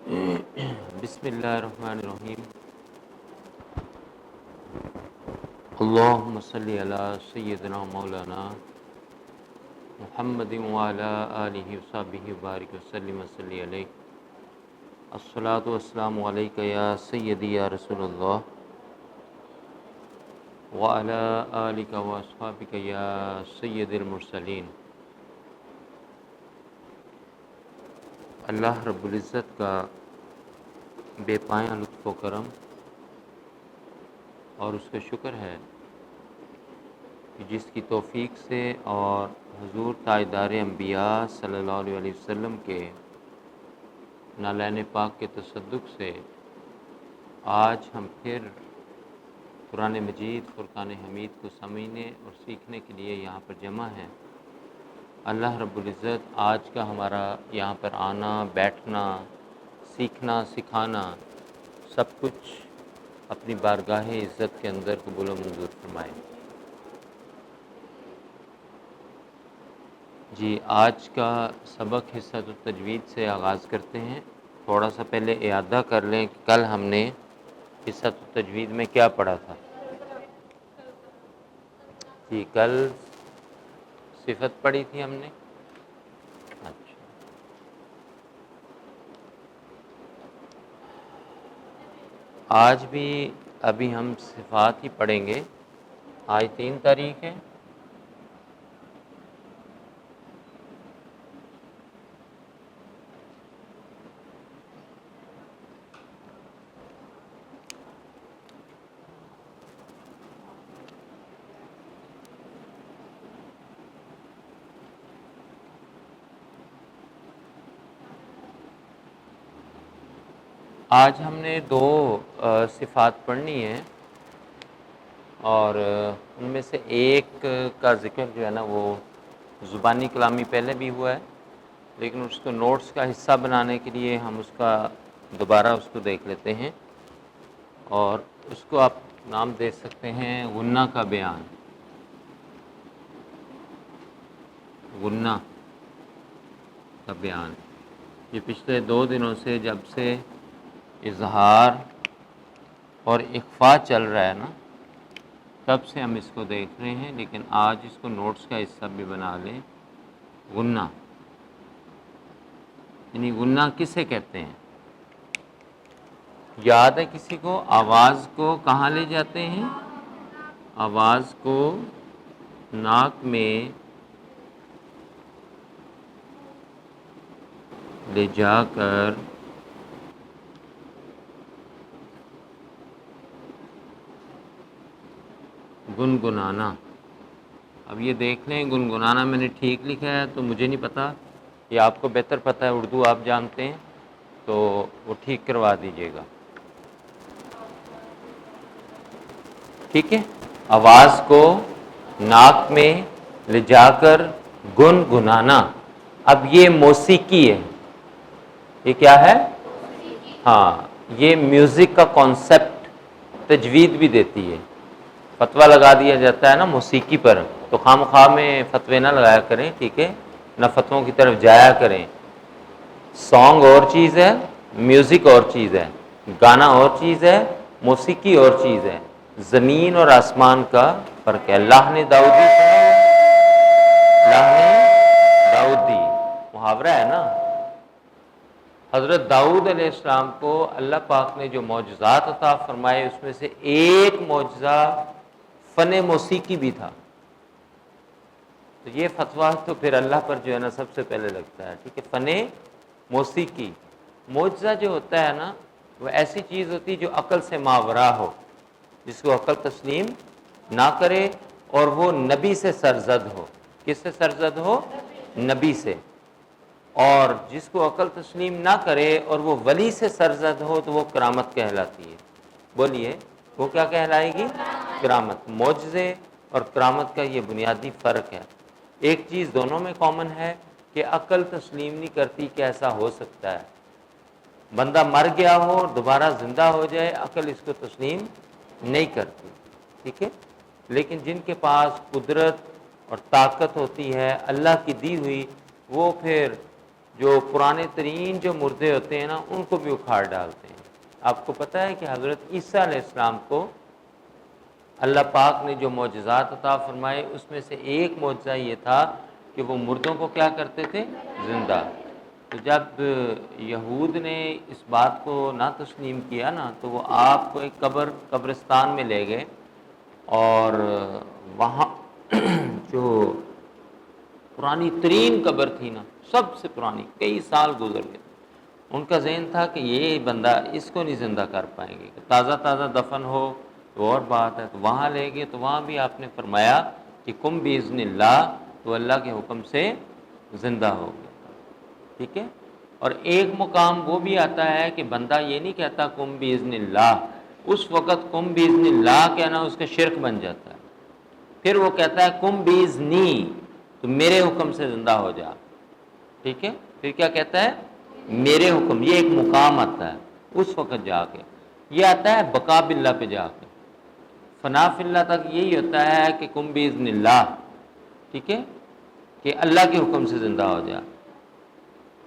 بسم اللہ الرحمن الرحیم۔ اللہم صلی علی سیدنا مولانا محمد وعلی آلہ وصحبہ وبارک وسلم وصلی علیہ۔ الصلاۃ والسلام علیک یا سیدی یا رسول اللہ وعلی آلک واصحابک یا سید المرسلین۔ اللہ رب العزت کا بے پایاں لطف و کرم اور اس کا شکر ہے کہ جس کی توفیق سے اور حضور تاجدار انبیاء صلی اللہ علیہ وسلم کے نالین پاک کے تصدق سے آج ہم پھر قرآن مجید فرقان حمید کو سمجھنے اور سیکھنے کے لیے یہاں پر جمع ہیں۔ اللہ رب العزت آج کا ہمارا یہاں پر آنا، بیٹھنا، سیکھنا، سکھانا سب کچھ اپنی بارگاہ عزت کے اندر قبول و منظور فرمائے۔ جی، آج کا سبق حصہ تجوید سے آغاز کرتے ہیں۔ تھوڑا سا پہلے اعادہ کر لیں کہ کل ہم نے حصہ تجوید میں کیا پڑھا تھا۔ جی، کل صفت پڑھی تھی ہم نے۔ اچھا، آج بھی ابھی ہم صفات ہی پڑھیں گے۔ آج 3 تاریخ ہے۔ آج ہم نے 2 صفات پڑھنی ہیں اور ان میں سے ایک کا ذکر جو ہے نا وہ زبانی کلامی پہلے بھی ہوا ہے، لیکن اس کو نوٹس کا حصہ بنانے کے لیے ہم اس کا دوبارہ اس کو دیکھ لیتے ہیں، اور اس کو آپ نام دے سکتے ہیں غنہ کا بیان۔ غنہ کا بیان، یہ پچھلے 2 دنوں سے جب سے اظہار اور اخفاء چل رہا ہے نا، تب سے ہم اس کو دیکھ رہے ہیں، لیکن آج اس کو نوٹس کا حصہ بھی بنا لیں۔ غنہ یعنی غنہ کسے کہتے ہیں؟ یاد ہے کسی کو؟ آواز کو کہاں لے جاتے ہیں؟ آواز کو ناک میں لے جا کر گنگنانا۔ اب یہ دیکھ لیں، گنگنانا میں نے ٹھیک لکھا ہے تو مجھے نہیں پتا، یہ آپ کو بہتر پتہ ہے، اردو آپ جانتے ہیں تو وہ ٹھیک کروا دیجیے گا۔ ٹھیک ہے، آواز کو ناک میں لے جا کر گنگنانا۔ اب یہ موسیقی ہے، یہ کیا ہے؟ ہاں، یہ میوزک کا کانسیپٹ تجوید بھی دیتی ہے۔ فتویٰ لگا دیا جاتا ہے نا موسیقی پر، تو خام خواہ میں فتوے نہ لگایا کریں، ٹھیک ہے، نہ فتووں کی طرف جایا کریں۔ سانگ اور چیز ہے، میوزک اور چیز ہے، گانا اور چیز ہے، موسیقی اور چیز ہے۔ زمین اور آسمان کا فرق ہے۔ اللہ نے داؤدی سنا، اللہ نے داؤدی محاورہ ہے نا۔ حضرت داؤد علیہ السلام کو اللہ پاک نے جو معجزات عطا فرمائے، اس میں سے ایک معجزہ فن موسیقی بھی تھا۔ تو یہ فتویٰ تو پھر اللہ پر جو ہے نا سب سے پہلے لگتا ہے، ٹھیک ہے۔ فن موسیقی، معجزہ جو ہوتا ہے نا وہ ایسی چیز ہوتی ہے جو عقل سے ماورا ہو، جس کو عقل تسلیم نہ کرے، اور وہ نبی سے سرزد ہو۔ کس سے سرزد ہو؟ نبی سے۔ اور جس کو عقل تسلیم نہ کرے اور وہ ولی سے سرزد ہو تو وہ کرامت کہلاتی ہے۔ بولیے، وہ کیا کہلائے گی؟ کرامت۔ معجزے اور کرامت کا یہ بنیادی فرق ہے۔ ایک چیز دونوں میں کامن ہے کہ عقل تسلیم نہیں کرتی کہ ایسا ہو سکتا ہے۔ بندہ مر گیا ہو اور دوبارہ زندہ ہو جائے، عقل اس کو تسلیم نہیں کرتی، ٹھیک ہے۔ لیکن جن کے پاس قدرت اور طاقت ہوتی ہے اللہ کی دی ہوئی، وہ پھر جو پرانے ترین جو مردے ہوتے ہیں نا ان کو بھی اکھاڑ ڈالتے ہیں۔ آپ کو پتہ ہے کہ حضرت عیسیٰ علیہ السلام کو اللہ پاک نے جو معجزات عطا فرمائے اس میں سے ایک معجزہ یہ تھا کہ وہ مردوں کو کیا کرتے تھے؟ زندہ۔ تو جب یہود نے اس بات کو نہ تسلیم کیا نا تو وہ آپ کو ایک قبرستان میں لے گئے، اور وہاں جو پرانی ترین قبر تھی نا، سب سے پرانی، کئی سال گزر گئے، ان کا ذہن تھا کہ یہ بندہ اس کو نہیں زندہ کر پائیں گے، کہ تازہ تازہ دفن ہو تو اور بات ہے۔ تو وہاں لے گئے تو وہاں بھی آپ نے فرمایا کہ کم باذن اللہ، تو اللہ کے حکم سے زندہ ہو گیا، ٹھیک ہے۔ اور ایک مقام وہ بھی آتا ہے کہ بندہ یہ نہیں کہتا کم باذن اللہ، اس وقت کم باذن اللہ کہنا اس کا شرک بن جاتا ہے، پھر وہ کہتا ہے کم باذنی، تو میرے حکم سے زندہ ہو جا، ٹھیک ہے۔ پھر کیا کہتا ہے؟ میرے حکم، یہ ایک مقام آتا ہے اس وقت جا کے، یہ آتا ہے بقا باللہ پہ جا کے، فنا فی اللہ تک یہی ہوتا ہے کہ کم باذن اللہ، ٹھیک ہے، کہ اللہ کے حکم سے زندہ ہو جا۔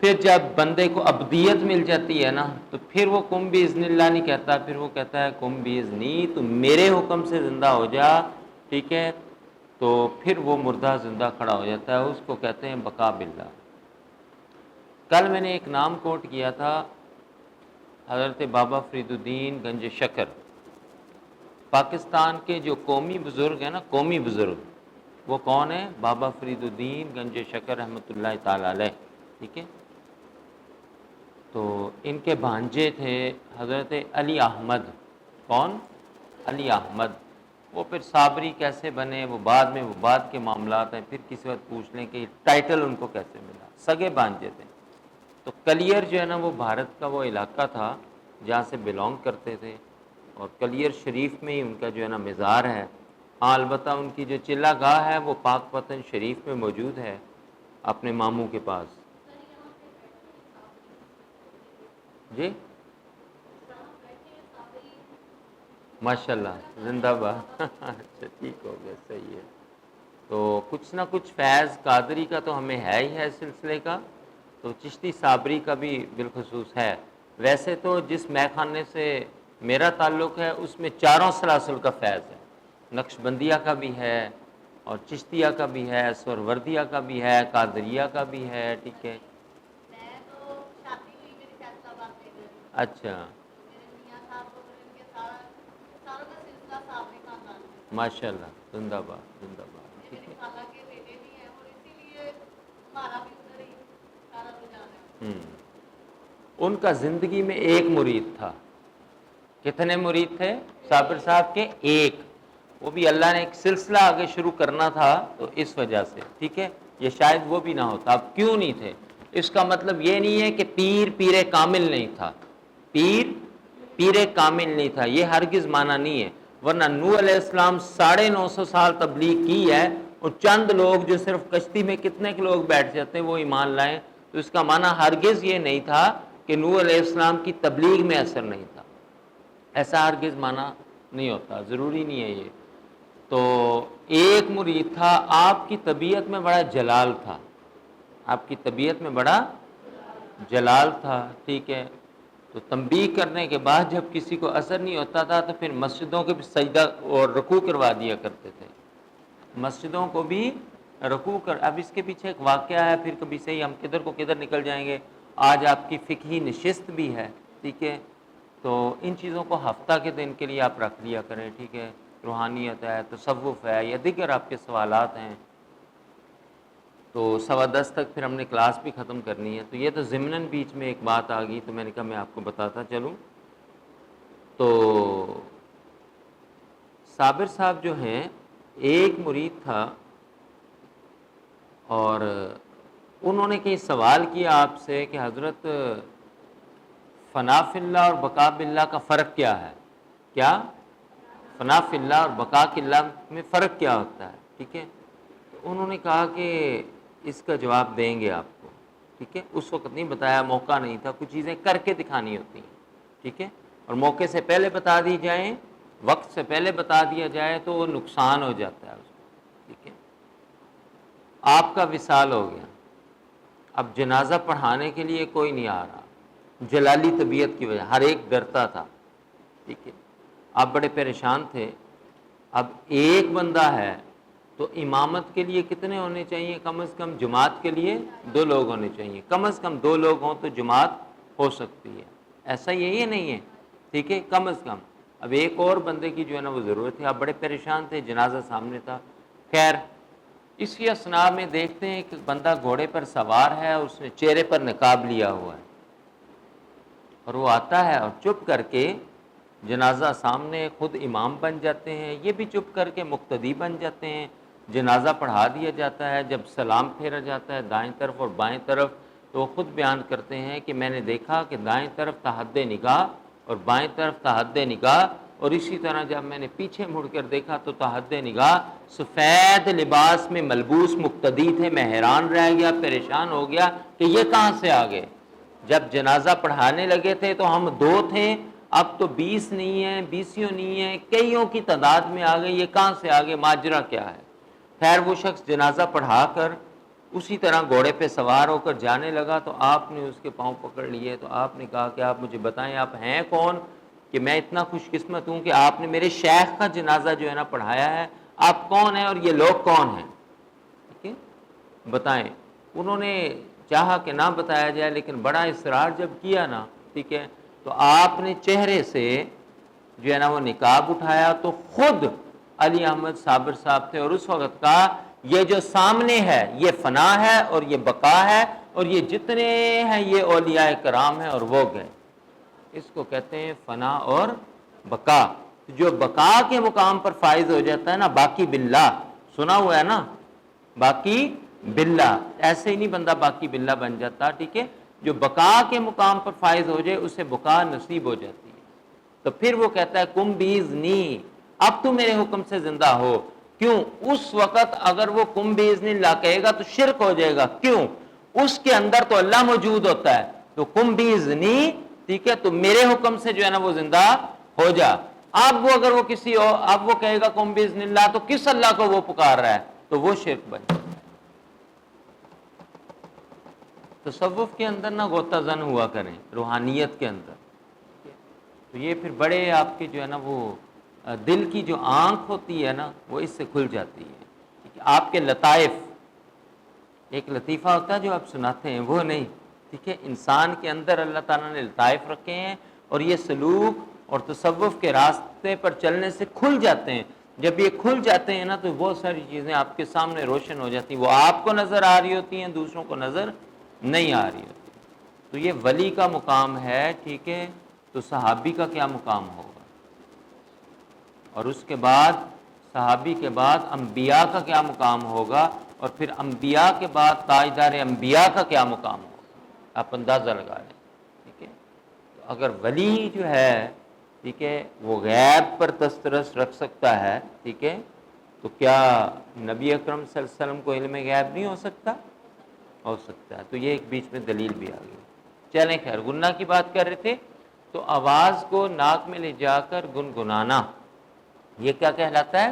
پھر جب بندے کو ابدیت مل جاتی ہے نا تو پھر وہ کم باذن اللہ نہیں کہتا، پھر وہ کہتا ہے کم باذنی، تو میرے حکم سے زندہ ہو جا، ٹھیک ہے۔ تو پھر وہ مردہ زندہ کھڑا ہو جاتا ہے، اس کو کہتے ہیں بقا باللہ۔ کل میں نے ایک نام کوٹ کیا تھا، حضرت بابا فرید الدین گنج شکر، پاکستان کے جو قومی بزرگ ہیں نا، قومی بزرگ، وہ کون ہیں؟ بابا فرید الدین گنج شکر رحمۃ اللہ تعالی علیہ، ٹھیک ہے۔ تو ان کے بھانجے تھے حضرت علی احمد، کون؟ علی احمد۔ وہ پھر صابری کیسے بنے وہ بعد کے معاملات ہیں، پھر کسی وقت پوچھ لیں کہ ٹائٹل ان کو کیسے ملا، سگے بھانجے تھے۔ تو کلیر جو ہے نا وہ بھارت کا وہ علاقہ تھا جہاں سے بلونگ کرتے تھے، اور کلیر شریف میں ہی ان کا جو ہے نا مزار ہے۔ ہاں البتہ ان کی جو چلہ گاہ ہے وہ پاک پتن شریف میں موجود ہے اپنے ماموں کے پاس۔ جی ماشاء اللہ، زندہ باد اچھا ٹھیک ہو گیا، صحیح ہے۔ تو کچھ نہ کچھ فیض قادری کا تو ہمیں ہے ہی ہے سلسلے کا، تو چشتی صابری کا بھی بالخصوص ہے۔ ویسے تو جس مے خانے سے میرا تعلق ہے اس میں چاروں سلاسل کا فیض ہے، نقشبندیہ کا بھی ہے، اور چشتیہ کا بھی ہے، سہروردیہ کا بھی ہے، قادریہ کا بھی ہے، ٹھیک ہے۔ اچھا ماشاء اللہ، زندہ باد، زندہ باد، ٹھیک ہے۔ ان کا زندگی میں ایک مرید تھا، کتنے مرید تھے صابر صاحب کے؟ ایک، وہ بھی اللہ نے ایک سلسلہ آگے شروع کرنا تھا تو اس وجہ سے، ٹھیک ہے، یہ شاید وہ بھی نہ ہوتا۔ اب کیوں نہیں تھے؟ اس کا مطلب یہ نہیں ہے کہ پیر کامل نہیں تھا، پیر کامل نہیں تھا، یہ ہرگز معنی نہیں ہے، ورنہ نوح علیہ السلام 950 سال تبلیغ کی ہے، اور چند لوگ جو صرف کشتی میں کتنے کے لوگ بیٹھ جاتے ہیں وہ ایمان لائیں، تو اس کا معنی ہرگز یہ نہیں تھا کہ نوح علیہ السلام کی تبلیغ میں اثر نہیں تھا، ایسا ہرگز معنی نہیں ہوتا، ضروری نہیں ہے یہ۔ تو ایک مرید تھا، آپ کی طبیعت میں بڑا جلال تھا، آپ کی طبیعت میں بڑا جلال تھا، ٹھیک ہے۔ تو تنبیہ کرنے کے بعد جب کسی کو اثر نہیں ہوتا تھا تو پھر مسجدوں کے بھی سجدہ اور رکوع کروا دیا کرتے تھے، مسجدوں کو بھی رکوع کر۔ اب اس کے پیچھے ایک واقعہ ہے، پھر کبھی سے ہی ہم کدھر کو کدھر نکل جائیں گے۔ آج آپ کی فقہی نشست بھی ہے، ٹھیک ہے، تو ان چیزوں کو ہفتہ کے دن کے لیے آپ رکھ لیا کریں، ٹھیک ہے۔ روحانیت ہے، تصوف ہے، یا دیگر آپ کے سوالات ہیں، تو 10:15 تک پھر ہم نے کلاس بھی ختم کرنی ہے۔ تو یہ تو ضمناً بیچ میں ایک بات آ گئی تو میں نے کہا میں آپ کو بتاتا چلوں۔ تو صابر صاحب جو ہیں، ایک مرید تھا، اور انہوں نے کہیں سوال کیا آپ سے کہ حضرت فنا فی اللہ اور بقا باللہ کا فرق کیا ہے؟ کیا فنا فی اللہ اور بقا اللہ میں فرق کیا ہوتا ہے، ٹھیک ہے۔ تو انہوں نے کہا کہ اس کا جواب دیں گے آپ کو، ٹھیک ہے۔ اس وقت نہیں بتایا، موقع نہیں تھا، کچھ چیزیں کر کے دکھانی ہوتی ہیں، ٹھیک ہے، اور موقع سے پہلے بتا دی جائیں، وقت سے پہلے بتا دیا جائے تو وہ نقصان ہو جاتا ہے اس کو، ٹھیک ہے۔ آپ کا وصال ہو گیا، اب جنازہ پڑھانے کے لیے کوئی نہیں آ رہا، جلالی طبیعت کی وجہ، ہر ایک ڈرتا تھا، ٹھیک ہے، آپ بڑے پریشان تھے۔ اب ایک بندہ ہے تو امامت کے لیے کتنے ہونے چاہیے؟ کم از کم جماعت کے لیے 2 لوگ ہونے چاہیے، کم از کم 2 لوگ ہوں تو جماعت ہو سکتی ہے، ایسا یہی نہیں ہے، ٹھیک ہے، کم از کم۔ اب ایک اور بندے کی جو ہے نا وہ ضرورت تھی، آپ بڑے پریشان تھے، جنازہ سامنے تھا۔ خیر اسی اثناء میں دیکھتے ہیں کہ بندہ گھوڑے پر سوار ہے، اس نے چہرے پر نقاب لیا ہوا ہے، اور وہ آتا ہے اور چپ کر کے جنازہ سامنے خود امام بن جاتے ہیں، یہ بھی چپ کر کے مقتدی بن جاتے ہیں، جنازہ پڑھا دیا جاتا ہے۔ جب سلام پھیرا جاتا ہے دائیں طرف اور بائیں طرف، تو وہ خود بیان کرتے ہیں کہ میں نے دیکھا کہ دائیں طرف تھا حد نگاہ اور بائیں طرف تھا حد نگاہ، اور اسی طرح جب میں نے پیچھے مڑ کر دیکھا تو تھا حد نگاہ سفید لباس میں ملبوس مقتدی تھے۔ میں حیران رہ گیا، پریشان ہو گیا کہ یہ کہاں سے آ گئے۔ جب جنازہ پڑھانے لگے تھے تو ہم 2 تھے، اب تو 20 نہیں ہیں، 20 نہیں ہیں، کئیوں کی تعداد میں آ گئے، یہ کہاں سے آگے، ماجرا کیا ہے؟ خیر وہ شخص جنازہ پڑھا کر اسی طرح گھوڑے پہ سوار ہو کر جانے لگا، تو آپ نے اس کے پاؤں پکڑ لیے، تو آپ نے کہا کہ آپ مجھے بتائیں آپ ہیں کون، کہ میں اتنا خوش قسمت ہوں کہ آپ نے میرے شیخ کا جنازہ جو ہے نا پڑھایا ہے، آپ کون ہیں اور یہ لوگ کون ہیں، ٹھیک ہے، بتائیں۔ انہوں نے چاہا کہ نہ بتایا جائے، لیکن بڑا اصرار جب کیا نا، ٹھیک ہے، تو آپ نے چہرے سے جو ہے نا وہ نقاب اٹھایا، تو خود علی احمد صابر صاحب تھے، اور اس وقت کہا یہ جو سامنے ہے یہ فنا ہے اور یہ بقا ہے، اور یہ جتنے ہیں یہ اولیاء کرام ہیں اور وہ گئے۔ اس کو کہتے ہیں فنا اور بقا۔ جو بقا کے مقام پر فائز ہو جاتا ہے نا، باقی باللہ، سنا ہوا ہے نا، باقی باللہ، ایسے ہی نہیں بندہ باقی باللہ بن جاتا، ٹھیک ہے، جو بقا کے مقام پر فائز ہو جائے اسے بقا نصیب ہو جاتی ہے۔ تو پھر وہ کہتا ہے کم بیزنی، اب تو میرے حکم سے زندہ ہو۔ کیوں؟ اس وقت اگر وہ کم بیزنی اللہ کہے گا تو شرک ہو جائے گا، کیوں؟ اس کے اندر تو اللہ موجود ہوتا ہے، تو کم بیزنی، ٹھیک ہے، تو میرے حکم سے جو ہے نا وہ زندہ ہو جا۔ اب وہ اگر وہ کسی اور، اب وہ کہے گا کم بیزنی اللہ، تو کس اللہ کو وہ پکار رہا ہے؟ تو وہ شرک بن جائے۔ تصوف کے اندر نہ غوطہ زن ہوا کریں، روحانیت کے اندر، تو یہ پھر بڑے آپ کے جو ہے نا وہ دل کی جو آنکھ ہوتی ہے نا وہ اس سے کھل جاتی ہے، ٹھیک ہے؟ آپ کے لطائف، ایک لطیفہ ہوتا ہے جو آپ سناتے ہیں وہ نہیں، ٹھیک ہے، انسان کے اندر اللہ تعالیٰ نے لطائف رکھے ہیں، اور یہ سلوک اور تصوف کے راستے پر چلنے سے کھل جاتے ہیں۔ جب یہ کھل جاتے ہیں نا تو بہت ساری چیزیں آپ کے سامنے روشن ہو جاتی ہیں، وہ آپ کو نظر آ رہی ہوتی ہیں، دوسروں کو نظر نہیں آ رہی ہوتی۔ تو یہ ولی کا مقام ہے، ٹھیک ہے، تو صحابی کا کیا مقام ہوگا؟ اور اس کے بعد صحابی کے بعد انبیاء کا کیا مقام ہوگا؟ اور پھر انبیاء کے بعد تاجدار انبیاء کا کیا مقام ہوگا؟ آپ اندازہ لگا لیں، ٹھیک ہے۔ تو اگر ولی جو ہے، ٹھیک ہے، وہ غیب پر دسترس رکھ سکتا ہے، ٹھیک ہے، تو کیا نبی اکرم صلی اللہ علیہ وسلم کو علم غیب نہیں ہو سکتا؟ ہو سکتا ہے۔ تو یہ ایک بیچ میں دلیل بھی آ گئی۔ چلیں خیر، گناہ کی بات کر رہے تھے، تو آواز کو ناک میں لے جا کر گنگنانا، یہ کیا کہلاتا ہے؟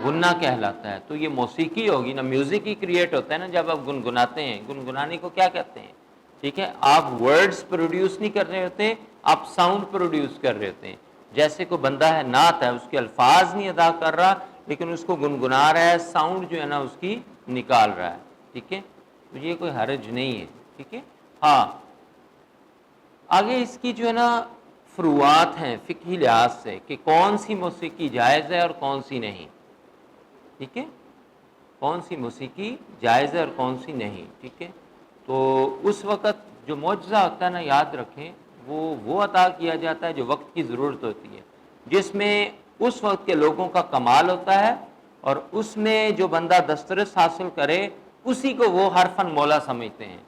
گناہ کہلاتا ہے۔ تو یہ موسیقی ہوگی نا، میوزک ہی کریٹ ہوتا ہے نا جب آپ گنگناتے ہیں۔ گنگنانے کو کیا کہتے ہیں؟ ٹھیک ہے، آپ ورڈز پروڈیوس نہیں کر رہے ہوتے، آپ ساؤنڈ پروڈیوس کر رہے ہوتے ہیں۔ جیسے کوئی بندہ ہے نعت ہے، اس کے الفاظ نہیں ادا کر رہا لیکن اس کو گنگنا رہا ہے، ساؤنڈ جو ہے نا اس کی نکال رہا ہے، ٹھیک ہے، تو یہ کوئی حرج نہیں ہے، ٹھیک ہے۔ ہاں آگے اس کی جو ہے نا فروعات ہیں فقہی لحاظ سے کہ کون سی موسیقی جائز ہے اور کون سی نہیں، ٹھیک ہے، کون سی موسیقی جائز ہے اور کون سی نہیں، ٹھیک ہے۔ تو اس وقت جو معجزہ ہوتا ہے نا، یاد رکھیں، وہ عطا کیا جاتا ہے جو وقت کی ضرورت ہوتی ہے، جس میں اس وقت کے لوگوں کا کمال ہوتا ہے، اور اس میں جو بندہ دسترس حاصل کرے اسی کو وہ حرفاً مولا سمجھتے ہیں۔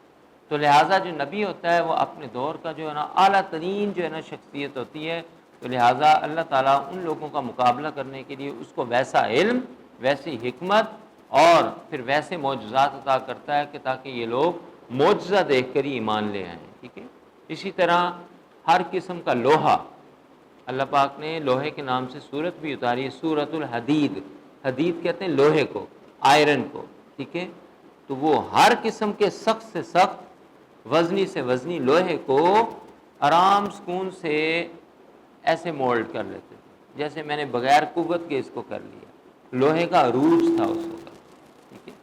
تو لہٰذا جو نبی ہوتا ہے وہ اپنے دور کا جو ہے نا اعلیٰ ترین جو ہے نا شخصیت ہوتی ہے، تو لہٰذا اللہ تعالیٰ ان لوگوں کا مقابلہ کرنے کے لیے اس کو ویسا علم، ویسی حکمت اور پھر ویسے معجزات عطا کرتا ہے کہ تاکہ یہ لوگ معجزہ دیکھ کر ہی ایمان لے آئیں، ٹھیک ہے۔ اسی طرح ہر قسم کا لوہا، اللہ پاک نے لوہے کے نام سے سورت بھی اتاری ہے، سورت الحدید، حدید کہتے ہیں لوہے کو، آئرن کو، ٹھیک ہے۔ تو وہ ہر قسم کے سخت سے سخت وزنی سے وزنی لوہے کو آرام سکون سے ایسے مولڈ کر لیتے تھے جیسے میں نے بغیر قوت کے اس کو کر لیا. لوہے کا عروج تھا اس وقت. ٹھیک ہے,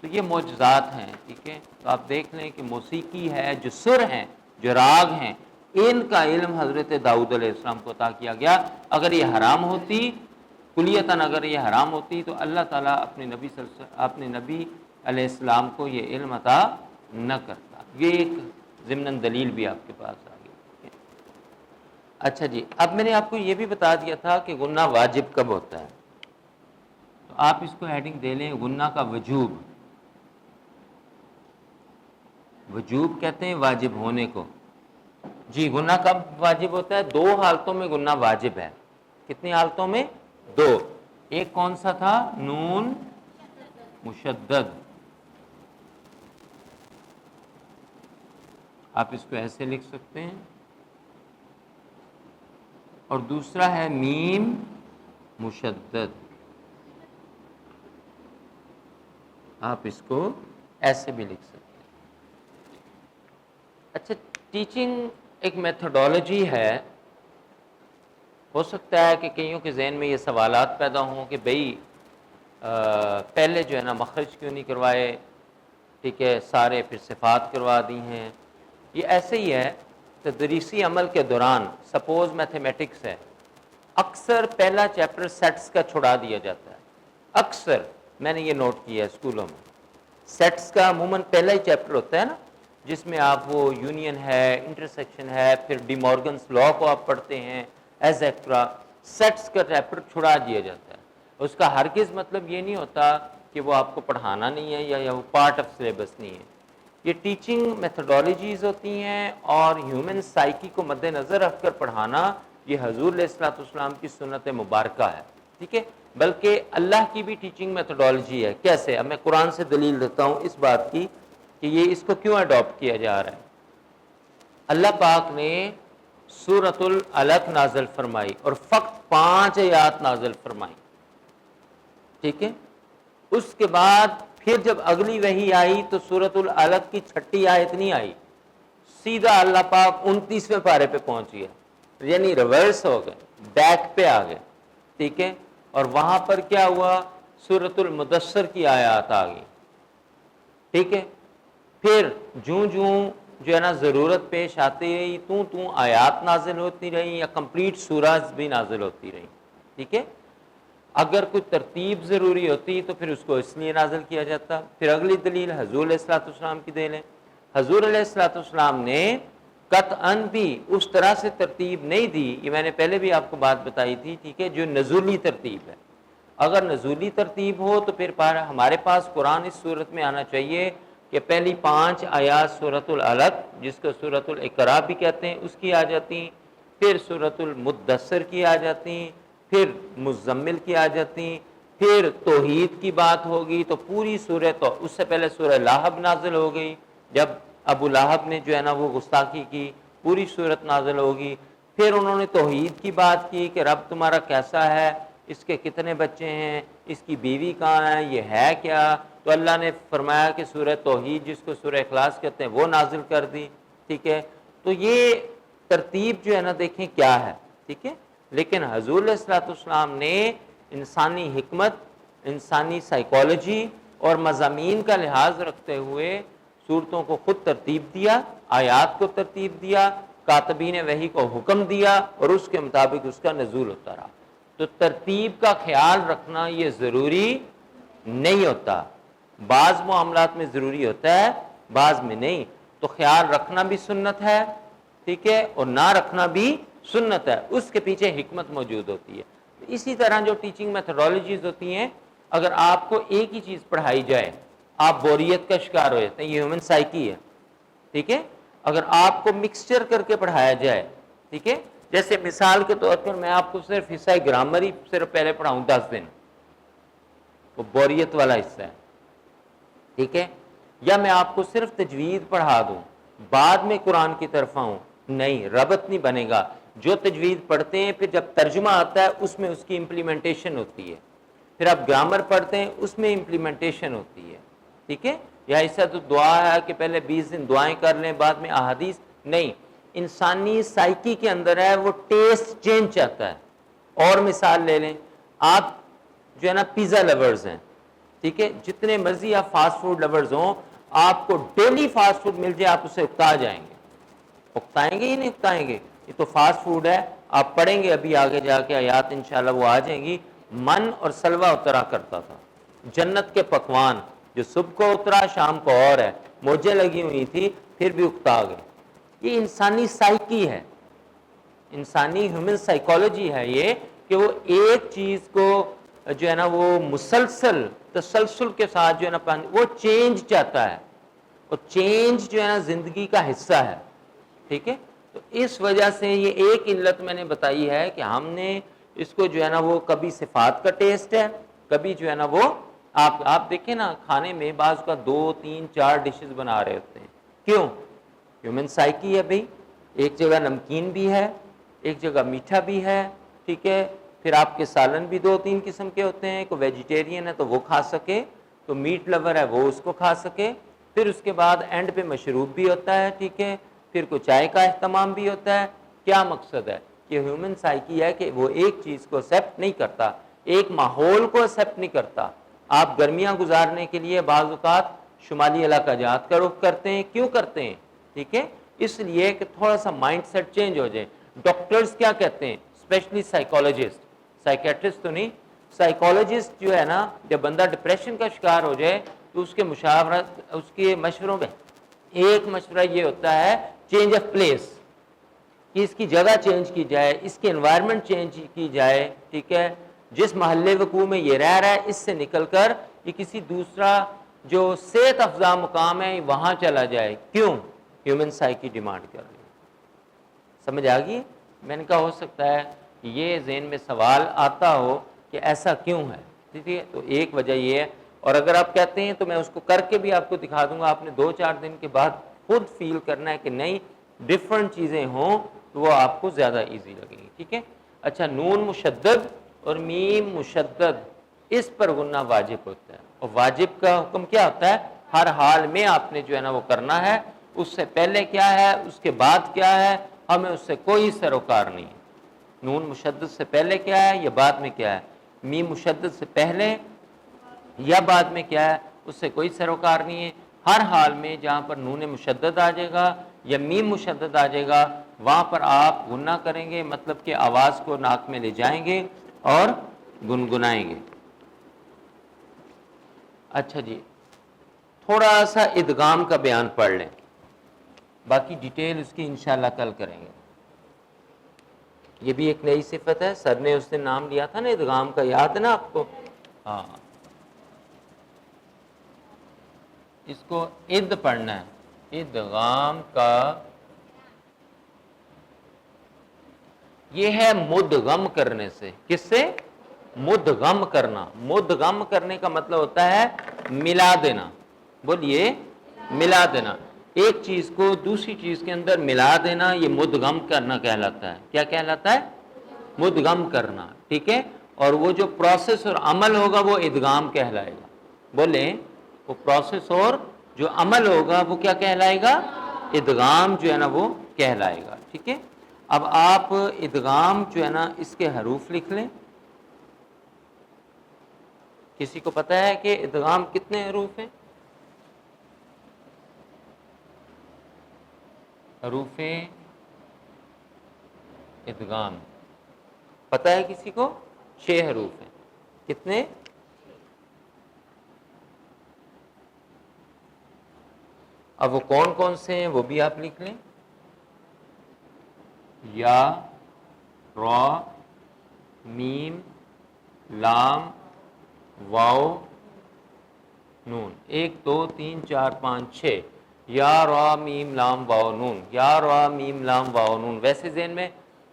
تو یہ معجزات ہیں. ٹھیک ہے, تو آپ دیکھ لیں کہ موسیقی ہے, جو سر ہیں, جو راگ ہیں, ان کا علم حضرت داؤد علیہ السلام کو عطا کیا گیا. اگر یہ حرام ہوتی کلیتاً, اگر یہ حرام ہوتی تو اللہ تعالیٰ اپنے نبی علیہ السلام کو یہ علم عطا نہ کرتا. یہ ایک ضمن دلیل بھی آپ کے پاس آ گئی. اچھا جی, اب میں نے آپ کو یہ بھی بتا دیا تھا کہ غنہ واجب کب ہوتا ہے, تو آپ اس کو ہیڈنگ دے لیں غنہ کا وجوب. وجوب کہتے ہیں واجب ہونے کو. جی, غنہ کب واجب ہوتا ہے؟ 2 حالتوں میں غنہ واجب ہے. کتنی حالتوں میں؟ 2. ایک کون سا تھا؟ نون مشدد. آپ اس کو ایسے لکھ سکتے ہیں. اور دوسرا ہے میم مشدد. آپ اس کو ایسے بھی لکھ سکتے ہیں. اچھا, ٹیچنگ ایک میتھڈالوجی ہے. ہو سکتا ہے کہ کئیوں کے ذہن میں یہ سوالات پیدا ہوں کہ بھئی پہلے جو ہے نا مخرج کیوں نہیں کروائے, ٹھیک ہے, سارے پھر صفات کروا دی ہیں. یہ ایسے ہی ہے. تدریسی عمل کے دوران سپوز میتھمیٹکس ہے, اکثر پہلا چیپٹر سیٹس کا چھڑا دیا جاتا ہے. اکثر میں نے یہ نوٹ کیا ہے اسکولوں میں, سیٹس کا عموماً پہلا ہی چیپٹر ہوتا ہے نا, جس میں آپ وہ یونین ہے, انٹرسیکشن ہے, پھر ڈی مورگنس لا کو آپ پڑھتے ہیں ایزیکٹرا. سیٹس کا چیپٹر چھڑا دیا جاتا ہے. اس کا ہرگز مطلب یہ نہیں ہوتا کہ وہ آپ کو پڑھانا نہیں ہے یا وہ پارٹ آف سلیبس نہیں ہے. یہ ٹیچنگ میتھڈالوجیز ہوتی ہیں, اور ہیومن سائیکی کو مد نظر رکھ کر پڑھانا یہ حضور علیہ الصلوۃ والسلام کی سنت مبارکہ ہے. ٹھیک ہے, بلکہ اللہ کی بھی ٹیچنگ میتھڈالوجی ہے. کیسے؟ اب میں قرآن سے دلیل دیتا ہوں اس بات کی کہ یہ اس کو کیوں اڈاپٹ کیا جا رہا ہے. اللہ پاک نے سورۃ العلق نازل فرمائی اور فقط 5 آیات نازل فرمائی. ٹھیک ہے, اس کے بعد پھر جب اگلی وحی آئی تو سورۃ العلق کی 6 آیت نہیں آئی, سیدھا اللہ پاک 29ویں پارے پہ پہنچ گیا, یعنی ریورس ہو گئے, بیک پہ آ گئے. ٹھیک ہے, اور وہاں پر کیا ہوا؟ سورۃ المدثر کی آیات آ گئی. ٹھیک ہے, پھر جوں جو ہے نا ضرورت پیش آتی رہی تو آیات نازل ہوتی رہی, یا کمپلیٹ سورج بھی نازل ہوتی رہی. ٹھیک ہے, اگر کوئی ترتیب ضروری ہوتی تو پھر اس کو اس لیے نازل کیا جاتا. پھر اگلی دلیل حضور علیہ الصلوۃ والسلام کی دے لیں. حضور علیہ الصلوۃ والسلام نے قطعاً بھی اس طرح سے ترتیب نہیں دی, یہ میں نے پہلے بھی آپ کو بات بتائی تھی. ٹھیک ہے, جو نزولی ترتیب ہے. اگر نزولی ترتیب ہو تو پھر ہمارے پاس قرآن اس صورت میں آنا چاہیے کہ پہلی 5 آیات سورۃ العلق, جس کو سورۃ الاقراء بھی کہتے ہیں, اس کی آ جاتی. پھر سورۃ المدثر کی آ جاتی, پھر مزمل کی آ جاتی, پھر توحید کی بات ہوگی تو پوری سورہ, تو اس سے پہلے سورہ لہب نازل ہو گئی, جب ابو لہب نے جو ہے نا وہ گستاخی کی, پوری سورت نازل ہوگی. پھر انہوں نے توحید کی بات کی کہ رب تمہارا کیسا ہے, اس کے کتنے بچے ہیں, اس کی بیوی کہاں ہے, یہ ہے کیا, تو اللہ نے فرمایا کہ سورہ توحید, جس کو سورہ اخلاص کہتے ہیں, وہ نازل کر دی. ٹھیک ہے, تو یہ ترتیب جو ہے نا دیکھیں کیا ہے. ٹھیک ہے, لیکن حضور علیہ الصلوۃ والسلام نے انسانی حکمت, انسانی سائیکالوجی اور مضامین کا لحاظ رکھتے ہوئے صورتوں کو خود ترتیب دیا, آیات کو ترتیب دیا, کاتبین وحی کو حکم دیا, اور اس کے مطابق اس کا نزول ہوتا رہا. تو ترتیب کا خیال رکھنا یہ ضروری نہیں ہوتا. بعض معاملات میں ضروری ہوتا ہے, بعض میں نہیں. تو خیال رکھنا بھی سنت ہے. ٹھیک ہے, اور نہ رکھنا بھی سنت ہے. اس کے پیچھے حکمت موجود ہوتی ہے. اسی طرح جو ٹیچنگ میتھڈالوجیز ہوتی ہیں, اگر آپ کو ایک ہی چیز پڑھائی جائے آپ بوریت کا شکار ہو جاتے ہیں. یہ ہیومن سائیکی ہے. ٹھیک ہے, اگر آپ کو مکسچر کر کے پڑھایا جائے, ٹھیک ہے, جیسے مثال کے طور پر میں آپ کو صرف حصہ گرامر ہی صرف پہلے پڑھاؤں 10 دن, وہ بوریت والا حصہ ہے. ٹھیک ہے, یا میں آپ کو صرف تجوید پڑھا دوں, بعد میں قرآن کی طرف آؤں, نہیں, ربط نہیں بنے گا. جو تجوید پڑھتے ہیں پھر جب ترجمہ آتا ہے اس میں اس کی امپلیمنٹیشن ہوتی ہے. پھر آپ گرامر پڑھتے ہیں اس میں امپلیمنٹیشن ہوتی ہے. ٹھیک ہے, یا ایسا تو دعا ہے کہ پہلے 20 دن دعائیں کر لیں بعد میں احادیث نہیں. انسانی سائیکی کے اندر ہے وہ ٹیسٹ چینج چاہتا ہے. اور مثال لے لیں, آپ جو ہے نا پیزا لورز ہیں, ٹھیک ہے, جتنے مرضی آپ فاسٹ فوڈ لورز ہوں, آپ کو ڈیلی فاسٹ فوڈ مل جائے آپ اسے اکتا جائیں گے. اکتائیں گے ہی نہیں اکتائیں گے, یہ تو فاسٹ فوڈ ہے. آپ پڑھیں گے ابھی آگے جا کے آیات انشاءاللہ وہ آ جائیں گی. من اور سلوہ اترا کرتا تھا, جنت کے پکوان جو صبح کو اترا شام کو اور ہے, موجیں لگی ہوئی تھی پھر بھی اکتا گئے. یہ انسانی سائیکی ہے, انسانی ہیومن سائیکالوجی ہے یہ, کہ وہ ایک چیز کو جو ہے نا وہ مسلسل تسلسل کے ساتھ جو ہے نا وہ چینج چاہتا ہے, اور چینج جو ہے نا زندگی کا حصہ ہے. ٹھیک ہے, تو اس وجہ سے یہ ایک علت میں نے بتائی ہے کہ ہم نے اس کو جو ہے نا وہ کبھی صفات کا ٹیسٹ ہے, کبھی جو ہے نا وہ آپ دیکھیں نا کھانے میں بعض کا 2 3 4 ڈشز بنا رہے ہوتے ہیں. کیوں؟ ہیومن سائیکی ہے بھائی, ایک جگہ نمکین بھی ہے, ایک جگہ میٹھا بھی ہے, ٹھیک ہے, پھر آپ کے سالن بھی 2 3 قسم کے ہوتے ہیں, کوئی ویجیٹیرین ہے تو وہ کھا سکے, تو میٹ لور ہے وہ اس کو کھا سکے, پھر اس کے بعد اینڈ پہ مشروب بھی ہوتا ہے, ٹھیک ہے, پھر کوئی چائے کا اہتمام بھی ہوتا ہے. کیا مقصد ہے؟ کہ ہیومن سائیکی ہے کہ وہ ایک چیز کو ایکسیپٹ نہیں کرتا, ایک ماحول کو ایکسیپٹ نہیں کرتا. آپ گرمیاں گزارنے کے لیے بعض اوقات شمالی علاقہ جات کا رخ کرتے ہیں, کیوں کرتے ہیں؟ ٹھیک ہے, اس لیے کہ تھوڑا سا مائنڈ سیٹ چینج ہو جائے. ڈاکٹرز کیا کہتے ہیں, اسپیشلی سائیکالوجسٹ, سائیکیٹرسٹ تو نہیں, سائیکالوجسٹ جو ہے نا, جب بندہ ڈپریشن کا شکار ہو جائے تو اس کے مشاورت, اس کے مشوروں میں ایک مشورہ یہ ہوتا ہے چینج آف پلیس, کہ اس کی جگہ چینج کی جائے, اس کی انوائرمنٹ چینج کی جائے. ٹھیک ہے, جس محلے وقوع میں یہ رہ رہا ہے اس سے نکل کر یہ کسی دوسرا جو صحت افزا مقام ہے وہاں چلا جائے. کیوں؟ ہیومن سائیکی ڈیمانڈ کر رہی ہے. سمجھ آ گئی؟ میں نے کہا ہو سکتا ہے یہ ذہن میں سوال آتا ہو کہ ایسا کیوں ہے. ٹھیک ہے, تو ایک وجہ یہ ہے. اور اگر آپ کہتے ہیں تو میں اس کو کر کے بھی آپ کو دکھا دوں گا, آپ نے 2 4 دن کے بعد خود فیل کرنا ہے کہ نہیں ڈفرنٹ چیزیں ہوں تو وہ آپ کو زیادہ ایزی لگے گی. ٹھیک ہے, اچھا, نون مشدد اور میم مشدد اس پر غنہ واجب ہوتا ہے, اور واجب کا حکم کیا ہوتا ہے؟ ہر حال میں آپ نے جو ہے نا وہ کرنا ہے. اس سے پہلے کیا ہے, اس کے بعد کیا ہے, ہمیں اس سے کوئی سروکار نہیں ہے. نون مشدد سے پہلے کیا ہے یا بعد میں کیا ہے, میم مشدد سے پہلے یا بعد میں کیا ہے, اس سے کوئی سروکار نہیں ہے. ہر حال میں جہاں پر نون مشدد آ جائے گا یا میم مشدد آ جائے گا وہاں پر آپ غنہ کریں گے, مطلب کہ آواز کو ناک میں لے جائیں گے اور گنگنائیں گے. اچھا جی, تھوڑا سا ادغام کا بیان پڑھ لیں, باقی ڈیٹیل اس کی انشاءاللہ کل کریں گے. یہ بھی ایک نئی صفت ہے, سر نے اس نے نام لیا تھا نا ادغام کا, یاد ہے نا آپ کو؟ ہاں, اس کو اد پڑھنا ہے, ادغام کا یہ ہے مدغم کرنے سے. کس سے؟ مدغم کرنا. مدغم کرنے کا مطلب ہوتا ہے ملا دینا. بولیے, ملا دینا. ایک چیز کو دوسری چیز کے اندر ملا دینا, یہ مدغم کرنا کہلاتا ہے. کیا کہلاتا ہے؟ مدغم کرنا. ٹھیک ہے, اور وہ جو پروسیس اور عمل ہوگا وہ ادغام کہلائے گا. بولیں, وہ پروسیس اور جو عمل ہوگا وہ کیا کہلائے گا؟ ادغام جو ہے نا وہ کہلائے گا. ٹھیک ہے, اب آپ ادغام جو ہے نا اس کے حروف لکھ لیں. کسی کو پتہ ہے کہ ادغام کتنے حروف ہیں؟ حروف ادغام پتہ ہے کسی کو؟ 6 حروف ہیں. کتنے؟ اب وہ کون کون سے ہیں وہ بھی آپ لکھ لیں. یا, را, میم, لام, واو, نون. 1 2 3 4 5 6. یا, را, میم, لام, واو, نون. یا, را, میم, لام, واو, نون. ویسے ذہن میں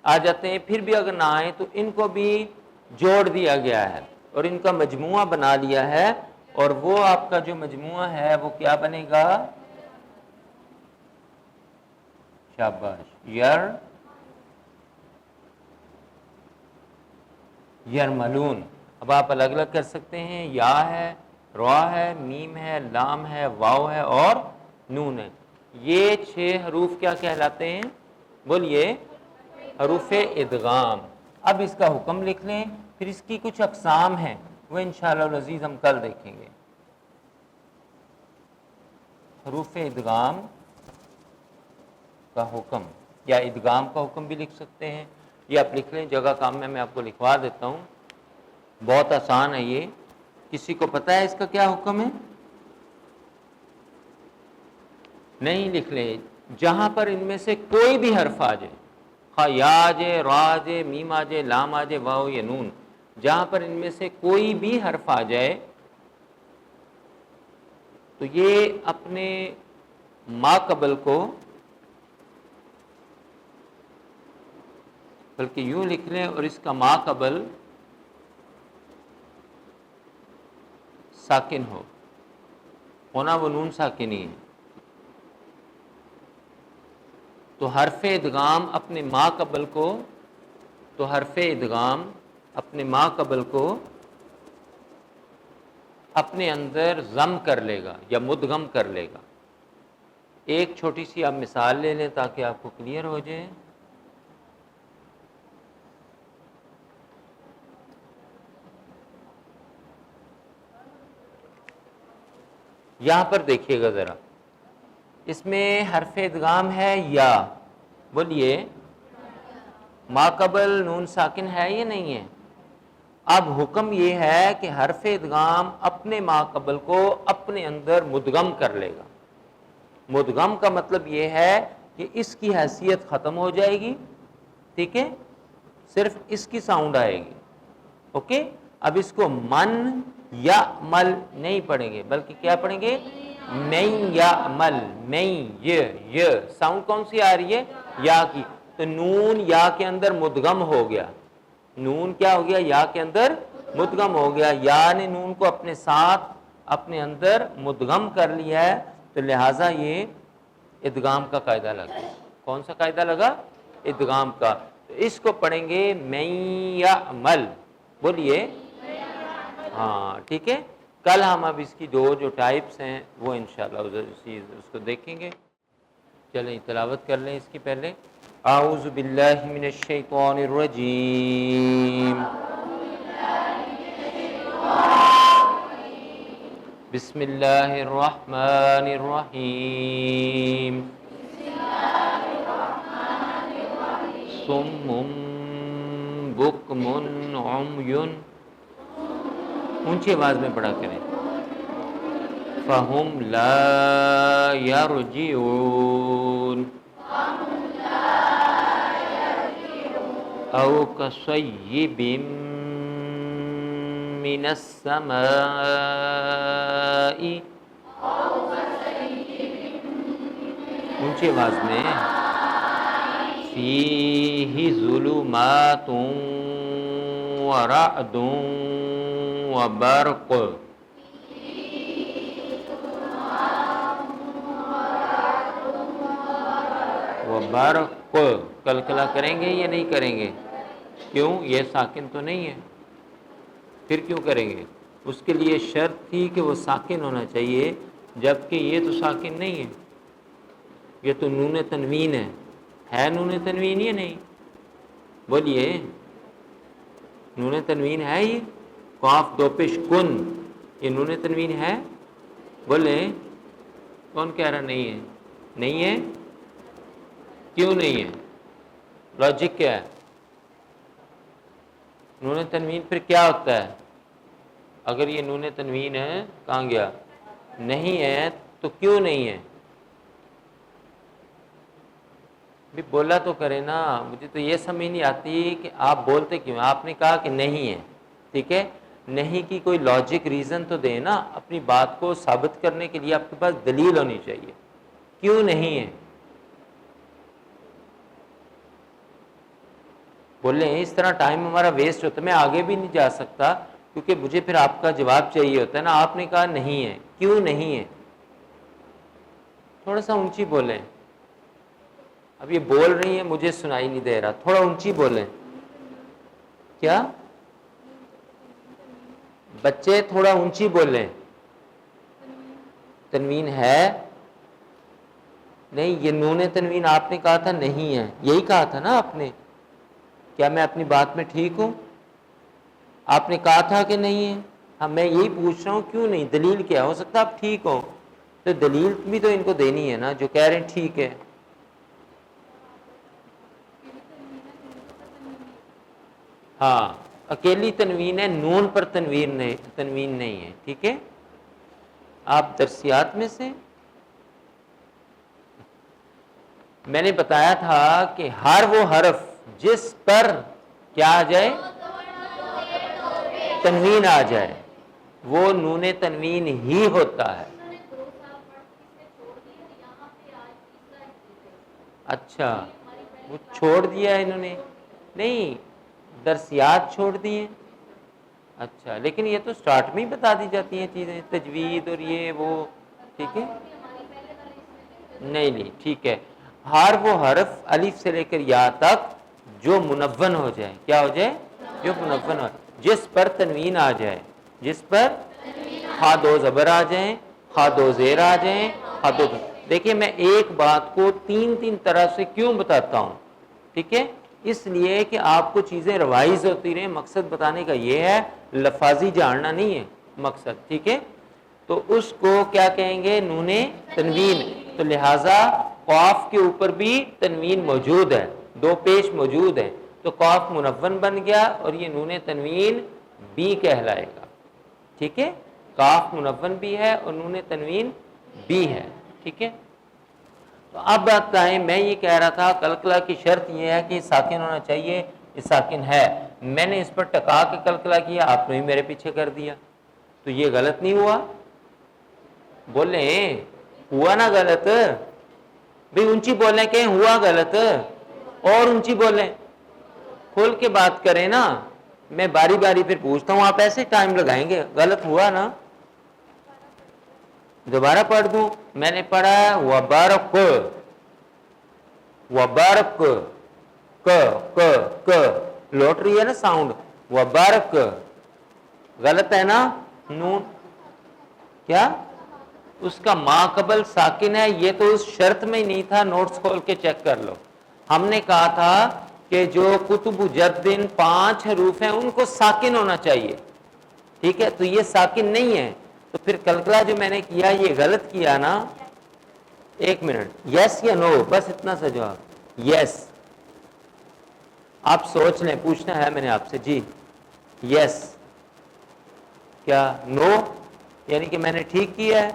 آ جاتے ہیں. پھر بھی اگر نہ آئے تو ان کو بھی جوڑ دیا گیا ہے اور ان کا مجموعہ بنا لیا ہے, اور وہ آپ کا جو مجموعہ ہے وہ کیا بنے گا؟ شاباش, یرملون. اب آپ الگ الگ کر سکتے ہیں. یا ہے, را ہے، میم ہے، لام ہے، واو ہے اور نون ہے۔ یہ 6 حروف کیا کہلاتے ہیں؟ بولیے، حروف ادغام۔ اب اس کا حکم لکھ لیں، پھر اس کی کچھ اقسام ہیں وہ انشاءاللہ العزیز ہم کل دیکھیں گے۔ حروف ادغام کا حکم یا ادغام کا حکم بھی لکھ سکتے ہیں، یہ آپ لکھ لیں، جگہ کام میں آپ کو لکھوا دیتا ہوں، بہت آسان ہے یہ۔ کسی کو پتہ ہے اس کا کیا حکم ہے؟ نہیں لکھ لیں، جہاں پر ان میں سے کوئی بھی حرف آ جائے، خواہ یا آ جائے، را آ جائے، میم آ جائے، لام آ جائے، واو یا نون، جہاں پر ان میں سے کوئی بھی حرف آ جائے تو یہ اپنے ما قبل کو، بلکہ یوں لکھ لیں، اور اس کا ما قبل ساکن ہو، ہونا وہ نون ساکنی ہے۔ تو حرف ادغام اپنے ما قبل کو، تو حرف ادغام اپنے ما قبل کو اپنے اندر ضم کر لے گا یا مدغم کر لے گا۔ ایک چھوٹی سی آپ مثال لے لیں تاکہ آپ کو کلیئر ہو جائے۔ یہاں پر دیکھیے گا ذرا، اس میں حرف ادغام ہے یا، بولیے، ما قبل نون ساکن ہے یا نہیں ہے؟ اب حکم یہ ہے کہ حرف ادغام اپنے ما قبل کو اپنے اندر مدغم کر لے گا۔ مدغم کا مطلب یہ ہے کہ اس کی حیثیت ختم ہو جائے گی، ٹھیک ہے، صرف اس کی ساؤنڈ آئے گی، اوکے۔ اب اس کو من یا مل نہیں پڑھیں گے، بلکہ کیا پڑھیں گے؟ میں یا مل، میں، یہ ساؤنڈ کون سی آ رہی ہے؟ یا کی۔ تو نون یا کے اندر مدغم ہو گیا، نون کیا ہو گیا؟ یا کے اندر مدغم ہو گیا، یا نے نون کو اپنے ساتھ اپنے اندر مدغم کر لیا ہے، تو لہٰذا یہ ادغام کا قاعدہ لگا۔ کون سا قاعدہ لگا؟ ادغام کا۔ تو اس کو پڑھیں گے میں یا مل، بولیے، ہاں ٹھیک ہے۔ کل ہم اب اس کی جو ٹائپس ہیں وہ انشاءاللہ اس کو دیکھیں گے۔ چلیں تلاوت کر لیں اس کی پہلے۔ اعوذ باللہ من الشیطان الرجیم، بسم اللہ الرحمن الرحیم، صم بکم عمی، اونچی آواز میں پڑھا کریں، فہم لا یرجعون، او کصیب من السماء، اونچی آواز میں، فیہ ظلمات ورعد وبرق، وبرق، کلکلا کریں گے یا نہیں کریں گے؟ کیوں؟ یہ ساکن تو نہیں ہے، پھر کیوں کریں گے؟ اس کے لیے شرط تھی کہ وہ ساکن ہونا چاہیے، جبکہ یہ تو ساکن نہیں ہے، یہ تو نون تنوین ہے نون تنوین یا نہیں؟ بولیے، نون تنوین ہے یہ؟ قاف دو پیش کن، یہ نون تنوین ہے؟ بولے، کون کہہ رہا نہیں ہے؟ نہیں ہے؟ کیوں نہیں ہے؟ لاجک کیا ہے؟ نون تنوین پھر کیا ہوتا ہے؟ اگر یہ نون تنوین ہے، کہاں گیا؟ نہیں ہے تو کیوں نہیں ہے؟ بھی بولا تو کرے نا، مجھے تو یہ سمجھ نہیں آتی کہ آپ بولتے کیوں؟ آپ نے کہا کہ نہیں ہے، ٹھیک ہے، نہیں کی کوئی لاجک ریزن تو دے نا، اپنی بات کو ثابت کرنے کے لیے آپ کے پاس دلیل ہونی چاہیے، کیوں نہیں ہے؟ بولے اس طرح ٹائم ہمارا ویسٹ ہوتا ہے، میں آگے بھی نہیں جا سکتا کیونکہ مجھے پھر آپ کا جواب چاہیے ہوتا ہے نا۔ آپ نے کہا نہیں ہے، کیوں نہیں ہے؟ تھوڑا سا اونچی بولیں، اب یہ بول رہی ہیں مجھے سنائی نہیں دے رہا، تھوڑا اونچی بولیں۔ کیا بچے تھوڑا اونچی بولیں؟ تنوین ہے نہیں، یہ نون تنوین آپ نے کہا تھا نہیں ہے، یہی کہا تھا نا آپ نے؟ کیا میں اپنی بات میں ٹھیک ہوں؟ آپ نے کہا تھا کہ نہیں ہے؟ ہاں میں یہی پوچھ رہا ہوں کیوں نہیں، دلیل کیا ہو سکتا آپ ٹھیک ہو، تو دلیل بھی تو ان کو دینی ہے نا جو کہہ رہے ہیں ٹھیک ہے۔ ہاں اکیلی تنوین ہے، نون پر تنوین نہیں ہے، ٹھیک ہے؟ آپ درسیات میں سے میں نے بتایا تھا کہ ہر وہ حرف جس پر کیا آ جائے، تنوین آ جائے، وہ نون تنوین ہی ہوتا ہے۔ اچھا وہ چھوڑ دیا ہے انہوں نے؟ نہیں، درسیات چھوڑ دیے۔ اچھا لیکن یہ تو سٹارٹ میں ہی بتا دی جاتی ہیں چیزیں، تجوید اور یہ وہ، ٹھیک ہے؟ نہیں ٹھیک ہے، ہر وہ حرف الف سے لے کر یا تک جو منون ہو جائے، کیا ہو جائے؟ جو منون ہو، جس پر تنوین آ جائے، جس پر خا دو زبر آ جائیں، خا دو زیر آ جائیں، خا دو۔ دیکھیں میں ایک بات کو تین طرح سے کیوں بتاتا ہوں، ٹھیک ہے؟ اس لیے کہ آپ کو چیزیں روائز ہوتی رہیں، مقصد بتانے کا یہ ہے، لفاظی جاننا نہیں ہے مقصد، ٹھیک ہے؟ تو اس کو کیا کہیں گے؟ نون تنوین۔ تو لہٰذا قاف کے اوپر بھی تنوین موجود ہے، دو پیش موجود ہے، تو قاف منون بن گیا اور یہ نون تنوین بھی کہلائے گا، ٹھیک ہے؟ قاف منون بھی ہے اور نون تنوین بھی ہے، ٹھیک ہے؟ تو اب بات آئے، میں یہ کہہ رہا تھا کلکلہ کی شرط یہ ہے کہ ساکن ہونا چاہیے، یہ ساکن ہے، میں نے اس پر ٹکا کے کلکلہ کیا، آپ نے ہی میرے پیچھے کر دیا، تو یہ غلط نہیں ہوا؟ بولیں ہوا نا غلط؟ بھئی اونچی بولیں کہ ہوا غلط، اور اونچی بولیں، کھول کے بات کریں نا، میں باری باری پھر پوچھتا ہوں، آپ ایسے ٹائم لگائیں گے، غلط ہوا نا؟ دوبارہ پڑھ دوں؟ میں نے پڑھا ہے وبارک، وبارک، ک لوٹ رہی ہے نا ساؤنڈ، وبارک، غلط ہے نا؟ نون کیا؟ اس کا ما قبل ساکن ہے، یہ تو اس شرط میں ہی نہیں تھا، نوٹس کھول کے چیک کر لو۔ ہم نے کہا تھا کہ جو کتب جد 5 حروف ہیں ان کو ساکن ہونا چاہیے، ٹھیک ہے؟ تو یہ ساکن نہیں ہے، تو پھر کلکلہ جو میں نے کیا یہ غلط کیا نا؟ ایک منٹ، یس یا نو، بس اتنا سا جواب، یس۔ آپ سوچ لیں، پوچھنا ہے میں نے آپ سے، جی یس کیا نو؟ یعنی کہ میں نے ٹھیک کیا ہے؟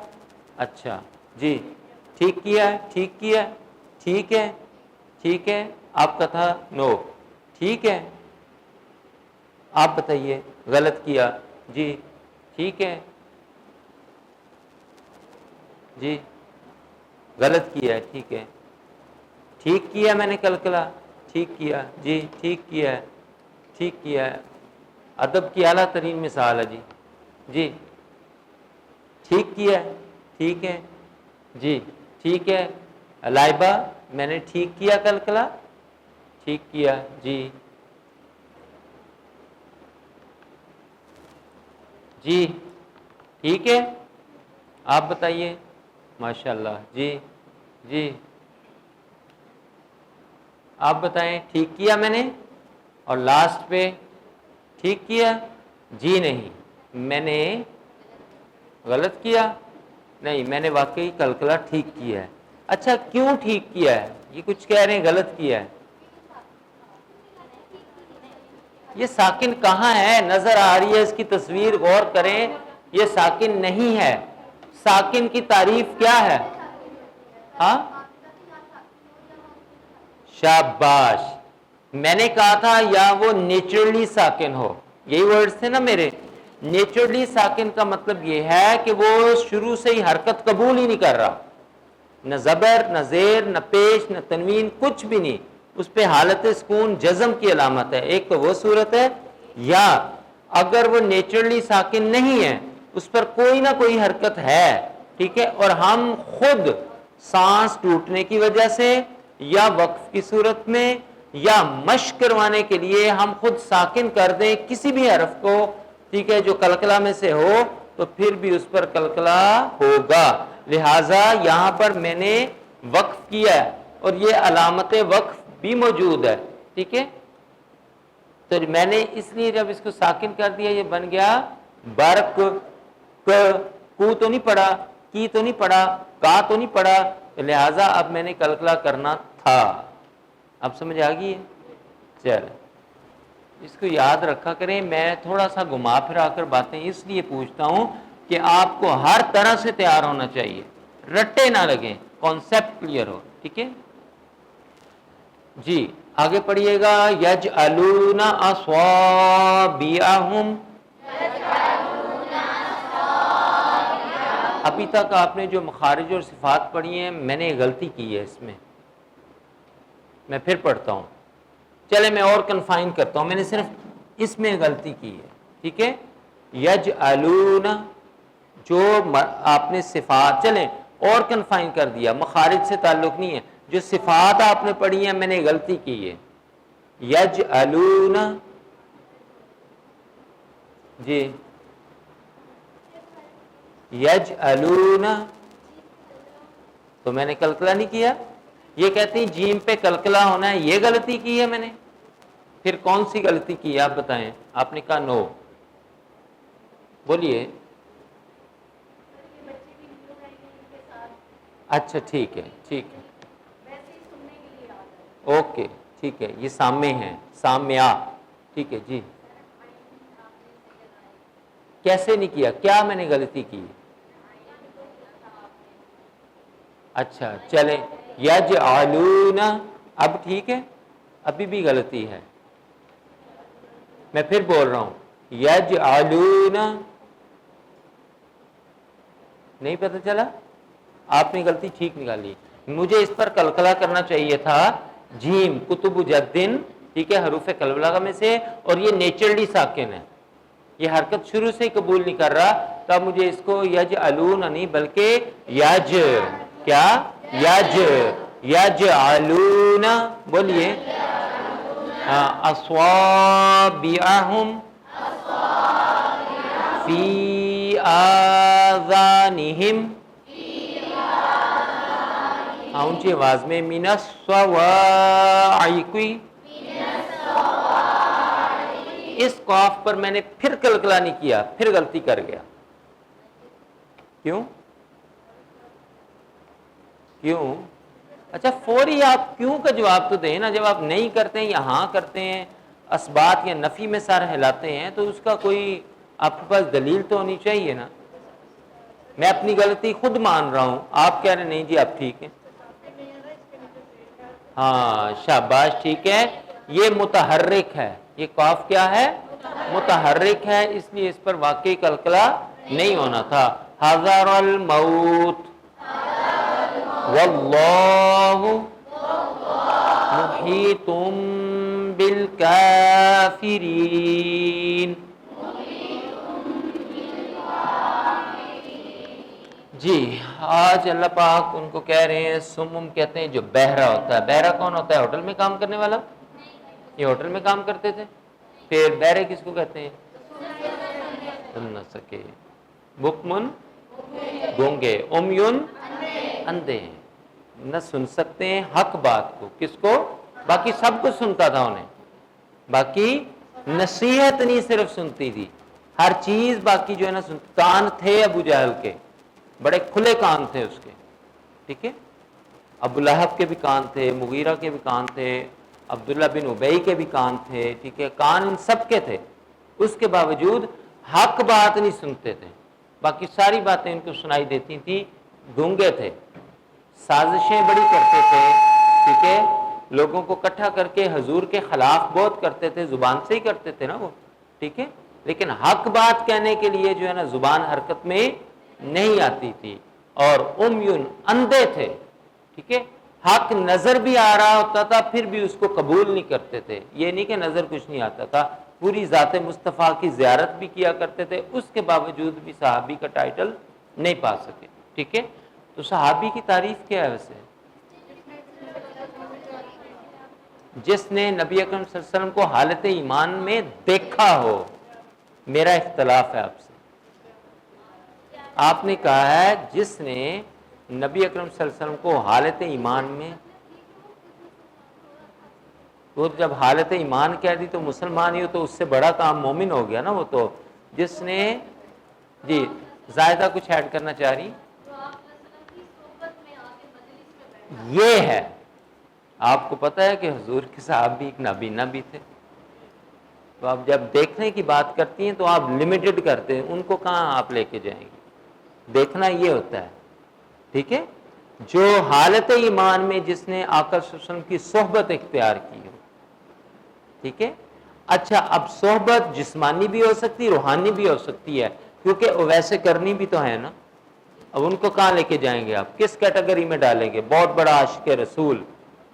اچھا جی ٹھیک کیا ہے، ٹھیک کیا ہے، ٹھیک ہے، ٹھیک ہے، آپ کا تھا نو، ٹھیک ہے؟ آپ بتائیے غلط کیا، جی ٹھیک ہے، جی غلط کیا ہے، ٹھیک ہے، ٹھیک کیا میں نے کلکلہ، ٹھیک کیا، جی ٹھیک کیا ہے، ٹھیک کیا ہے، ادب کی اعلیٰ ترین مثال ہے جی، جی ٹھیک کیا ہے، ٹھیک ہے، جی ٹھیک ہے، لائبہ میں نے ٹھیک کیا کلکلہ، ٹھیک کیا، جی جی ٹھیک ہے، آپ بتائیے، ماشاءاللہ، جی جی آپ بتائیں ٹھیک کیا میں نے، اور لاسٹ پہ ٹھیک کیا، جی نہیں میں نے غلط کیا، نہیں میں نے واقعی کلکلہ ٹھیک کیا ہے۔ اچھا کیوں ٹھیک کیا ہے؟ یہ کچھ کہہ رہے ہیں غلط کیا ہے، یہ ساکن کہاں ہے؟ نظر آ رہی ہے اس کی تصویر، غور کریں، یہ ساکن نہیں ہے۔ ساکن کی تعریف کیا ہے؟ ہاں شاباش، میں نے کہا تھا یا وہ نیچرلی ساکن ہو، یہی ورڈز تھے نا میرے۔ نیچرلی ساکن کا مطلب یہ ہے کہ وہ شروع سے ہی حرکت قبول ہی نہیں کر رہا، نہ زبر نہ زیر نہ پیش نہ تنوین، کچھ بھی نہیں، اس پہ حالت سکون جزم کی علامت ہے، ایک تو وہ صورت ہے، یا اگر وہ نیچرلی ساکن نہیں ہے، اس پر کوئی نہ کوئی حرکت ہے، ٹھیک ہے، اور ہم خود سانس ٹوٹنے کی وجہ سے یا وقف کی صورت میں یا مشق کروانے کے لیے ہم خود ساکن کر دیں کسی بھی حرف کو، ٹھیک ہے، جو کلکلہ میں سے ہو، تو پھر بھی اس پر کلکلہ ہوگا۔ لہٰذا یہاں پر میں نے وقف کیا ہے اور یہ علامت وقف بھی موجود ہے، ٹھیک ہے. تو میں نے اس لیے جب اس کو ساکن کر دیا یہ بن گیا برق. کو تو نہیں پڑا، کی تو نہیں پڑا، کا تو نہیں پڑا، لہٰذا اب میں نے کلکلا کرنا تھا. اب سمجھ آ گئی ہے؟ چل اس کو یاد رکھا کریں. میں تھوڑا سا گھما پھرا کر باتیں اس لیے پوچھتا ہوں کہ آپ کو ہر طرح سے تیار ہونا چاہیے، رٹے نہ لگیں، کانسیپٹ کلیئر ہو، ٹھیک ہے جی. آگے پڑھیے گا. یجعلون اصابعہم. ابھی تک آپ نے جو مخارج اور صفات پڑھی ہیں میں نے غلطی کی ہے اس میں پھر پڑھتا ہوں. چلے میں اور کنفائن کرتا ہوں، میں نے صرف اس میں غلطی کی ہے، ٹھیک ہے. یجعلون جو آپ نے صفات، چلیں اور کنفائن کر دیا، مخارج سے تعلق نہیں ہے. جو صفات آپ نے پڑھی ہیں میں نے غلطی کی ہے. یجعلون جی، یجعلون تو میں نے کلکلا نہیں کیا. یہ کہتی ہیں جیم پہ کلکلا ہونا ہے، یہ غلطی کی ہے میں نے. پھر کون سی غلطی کی ہے آپ بتائیں؟ آپ نے کہا نو. بولیے. اچھا ٹھیک ہے، ٹھیک ہے، اوکے ٹھیک ہے. یہ سامع ہیں، سامعہ، ٹھیک ہے جی. کیسے نہیں کیا؟ کیا میں نے غلطی کی؟ اچھا چلیں. یجعلون اب ٹھیک ہے، ابھی بھی غلطی ہے. میں پھر بول رہا ہوں. یجعلون نہیں پتہ چلا؟ آپ نے غلطی ٹھیک نکالی. مجھے اس پر کلکلا کرنا چاہیے تھا. جیم کتب جدن، ٹھیک ہے، حروف کلبلہ میں سے، اور یہ نیچرلی ساکن ہے، یہ حرکت شروع سے ہی قبول نہیں کر رہا. تب مجھے اس کو یجعلون نہیں بلکہ یج، کیا یجعلون بولیے. اصابعہم فی آذانہم، اونچی آواز میں، من الصواعق. اس قاف پر میں نے پھر کلکلا نہیں کیا، پھر غلطی کر گیا. کیوں؟ اچھا فوری آپ کیوں کا جواب تو دیں نا. جب آپ نہیں کرتے ہیں یا ہاں کرتے ہیں، اثبات یا نفی میں سر ہلاتے ہیں، تو اس کا کوئی آپ کے پاس دلیل تو ہونی چاہیے نا. میں اپنی غلطی خود مان رہا ہوں، آپ کہہ رہے نہیں جی آپ ٹھیک ہیں. ہاں شاباش، ٹھیک ہے. یہ متحرک ہے، یہ قاف کیا ہے؟ متحرک ہے، اس لیے اس پر واقعی کلکلا نہیں ہونا تھا. حذر الموت واللہ محیط بالکافرین. جی آج اللہ پاک ان کو کہہ رہے ہیں سمم، کہتے ہیں جو بہرا ہوتا ہے. بہرا کون ہوتا ہے؟ ہوٹل میں کام کرنے والا. یہ ہوٹل میں کام کرتے تھے. پھر بہرے کس کو کہتے ہیں؟ سن نہ سکے. بکمن گونگے، امیون اندھے ہیں، نہ سن سکتے ہیں حق بات کو. کس کو؟ باقی سب کو سنتا تھا انہیں، باقی نصیحت نہیں صرف سنتی تھی، ہر چیز باقی جو ہے نا سنتی. کان تھے ابو جہل کے، بڑے کھلے کان تھے اس کے، ٹھیک ہے. ابو لہب کے بھی کان تھے، مغیرہ کے بھی کان تھے، عبداللہ بن ابئی کے بھی کان تھے، ٹھیک ہے. کان ان سب کے تھے، اس کے باوجود حق بات نہیں سنتے تھے. باقی ساری باتیں ان کو سنائی دیتی تھیں. گونگے تھے، سازشیں بڑی کرتے تھے، ٹھیک ہے. لوگوں کو اکٹھا کر کے حضور کے خلاف بہت کرتے تھے، زبان سے ہی کرتے تھے نا وہ، ٹھیک ہے. لیکن حق بات کہنے کے لیے جو ہے نا زبان حرکت میں نہیں آتی تھی. اور امیون اندھے تھے، ٹھیک ہے. حق نظر بھی آ رہا ہوتا تھا پھر بھی اس کو قبول نہیں کرتے تھے. یہ نہیں کہ نظر کچھ نہیں آتا تھا، پوری ذات مصطفیٰ کی زیارت بھی کیا کرتے تھے، اس کے باوجود بھی صحابی کا ٹائٹل نہیں پا سکے، ٹھیک ہے. تو صحابی کی تعریف کیا ہے ویسے؟ جس نے نبی اکرم صلی اللہ علیہ وسلم کو حالت ایمان میں دیکھا ہو. میرا اختلاف ہے آپ سے. آپ نے کہا ہے جس نے نبی اکرم صلی اللہ علیہ وسلم کو حالت ایمان میں، وہ جب حالت ایمان کہہ دی تو مسلمان ہی ہو تو اس سے بڑا کام مومن ہو گیا نا وہ تو، جس نے جی زائدہ کچھ ایڈ کرنا چاہ رہی یہ ہے، آپ کو پتہ ہے کہ حضور کے صاحب بھی ایک نابینا بھی تھے، تو آپ جب دیکھنے کی بات کرتی ہیں تو آپ لمیٹڈ کرتے ہیں، ان کو کہاں آپ لے کے جائیں گے، دیکھنا یہ ہوتا ہے، ٹھیک ہے، جو حالت ایمان میں جس نے آقا صلی اللہ علیہ وسلم کی صحبت اختیار کی ہو، ٹھیک ہے۔ اچھا، اب صحبت جسمانی بھی ہو سکتی، روحانی بھی ہو سکتی ہے، کیونکہ ویسے کرنی بھی تو ہے نا، اب ان کو کہاں لے کے جائیں گے آپ، کس کیٹیگری میں ڈالیں گے، بہت بڑا عاشق رسول،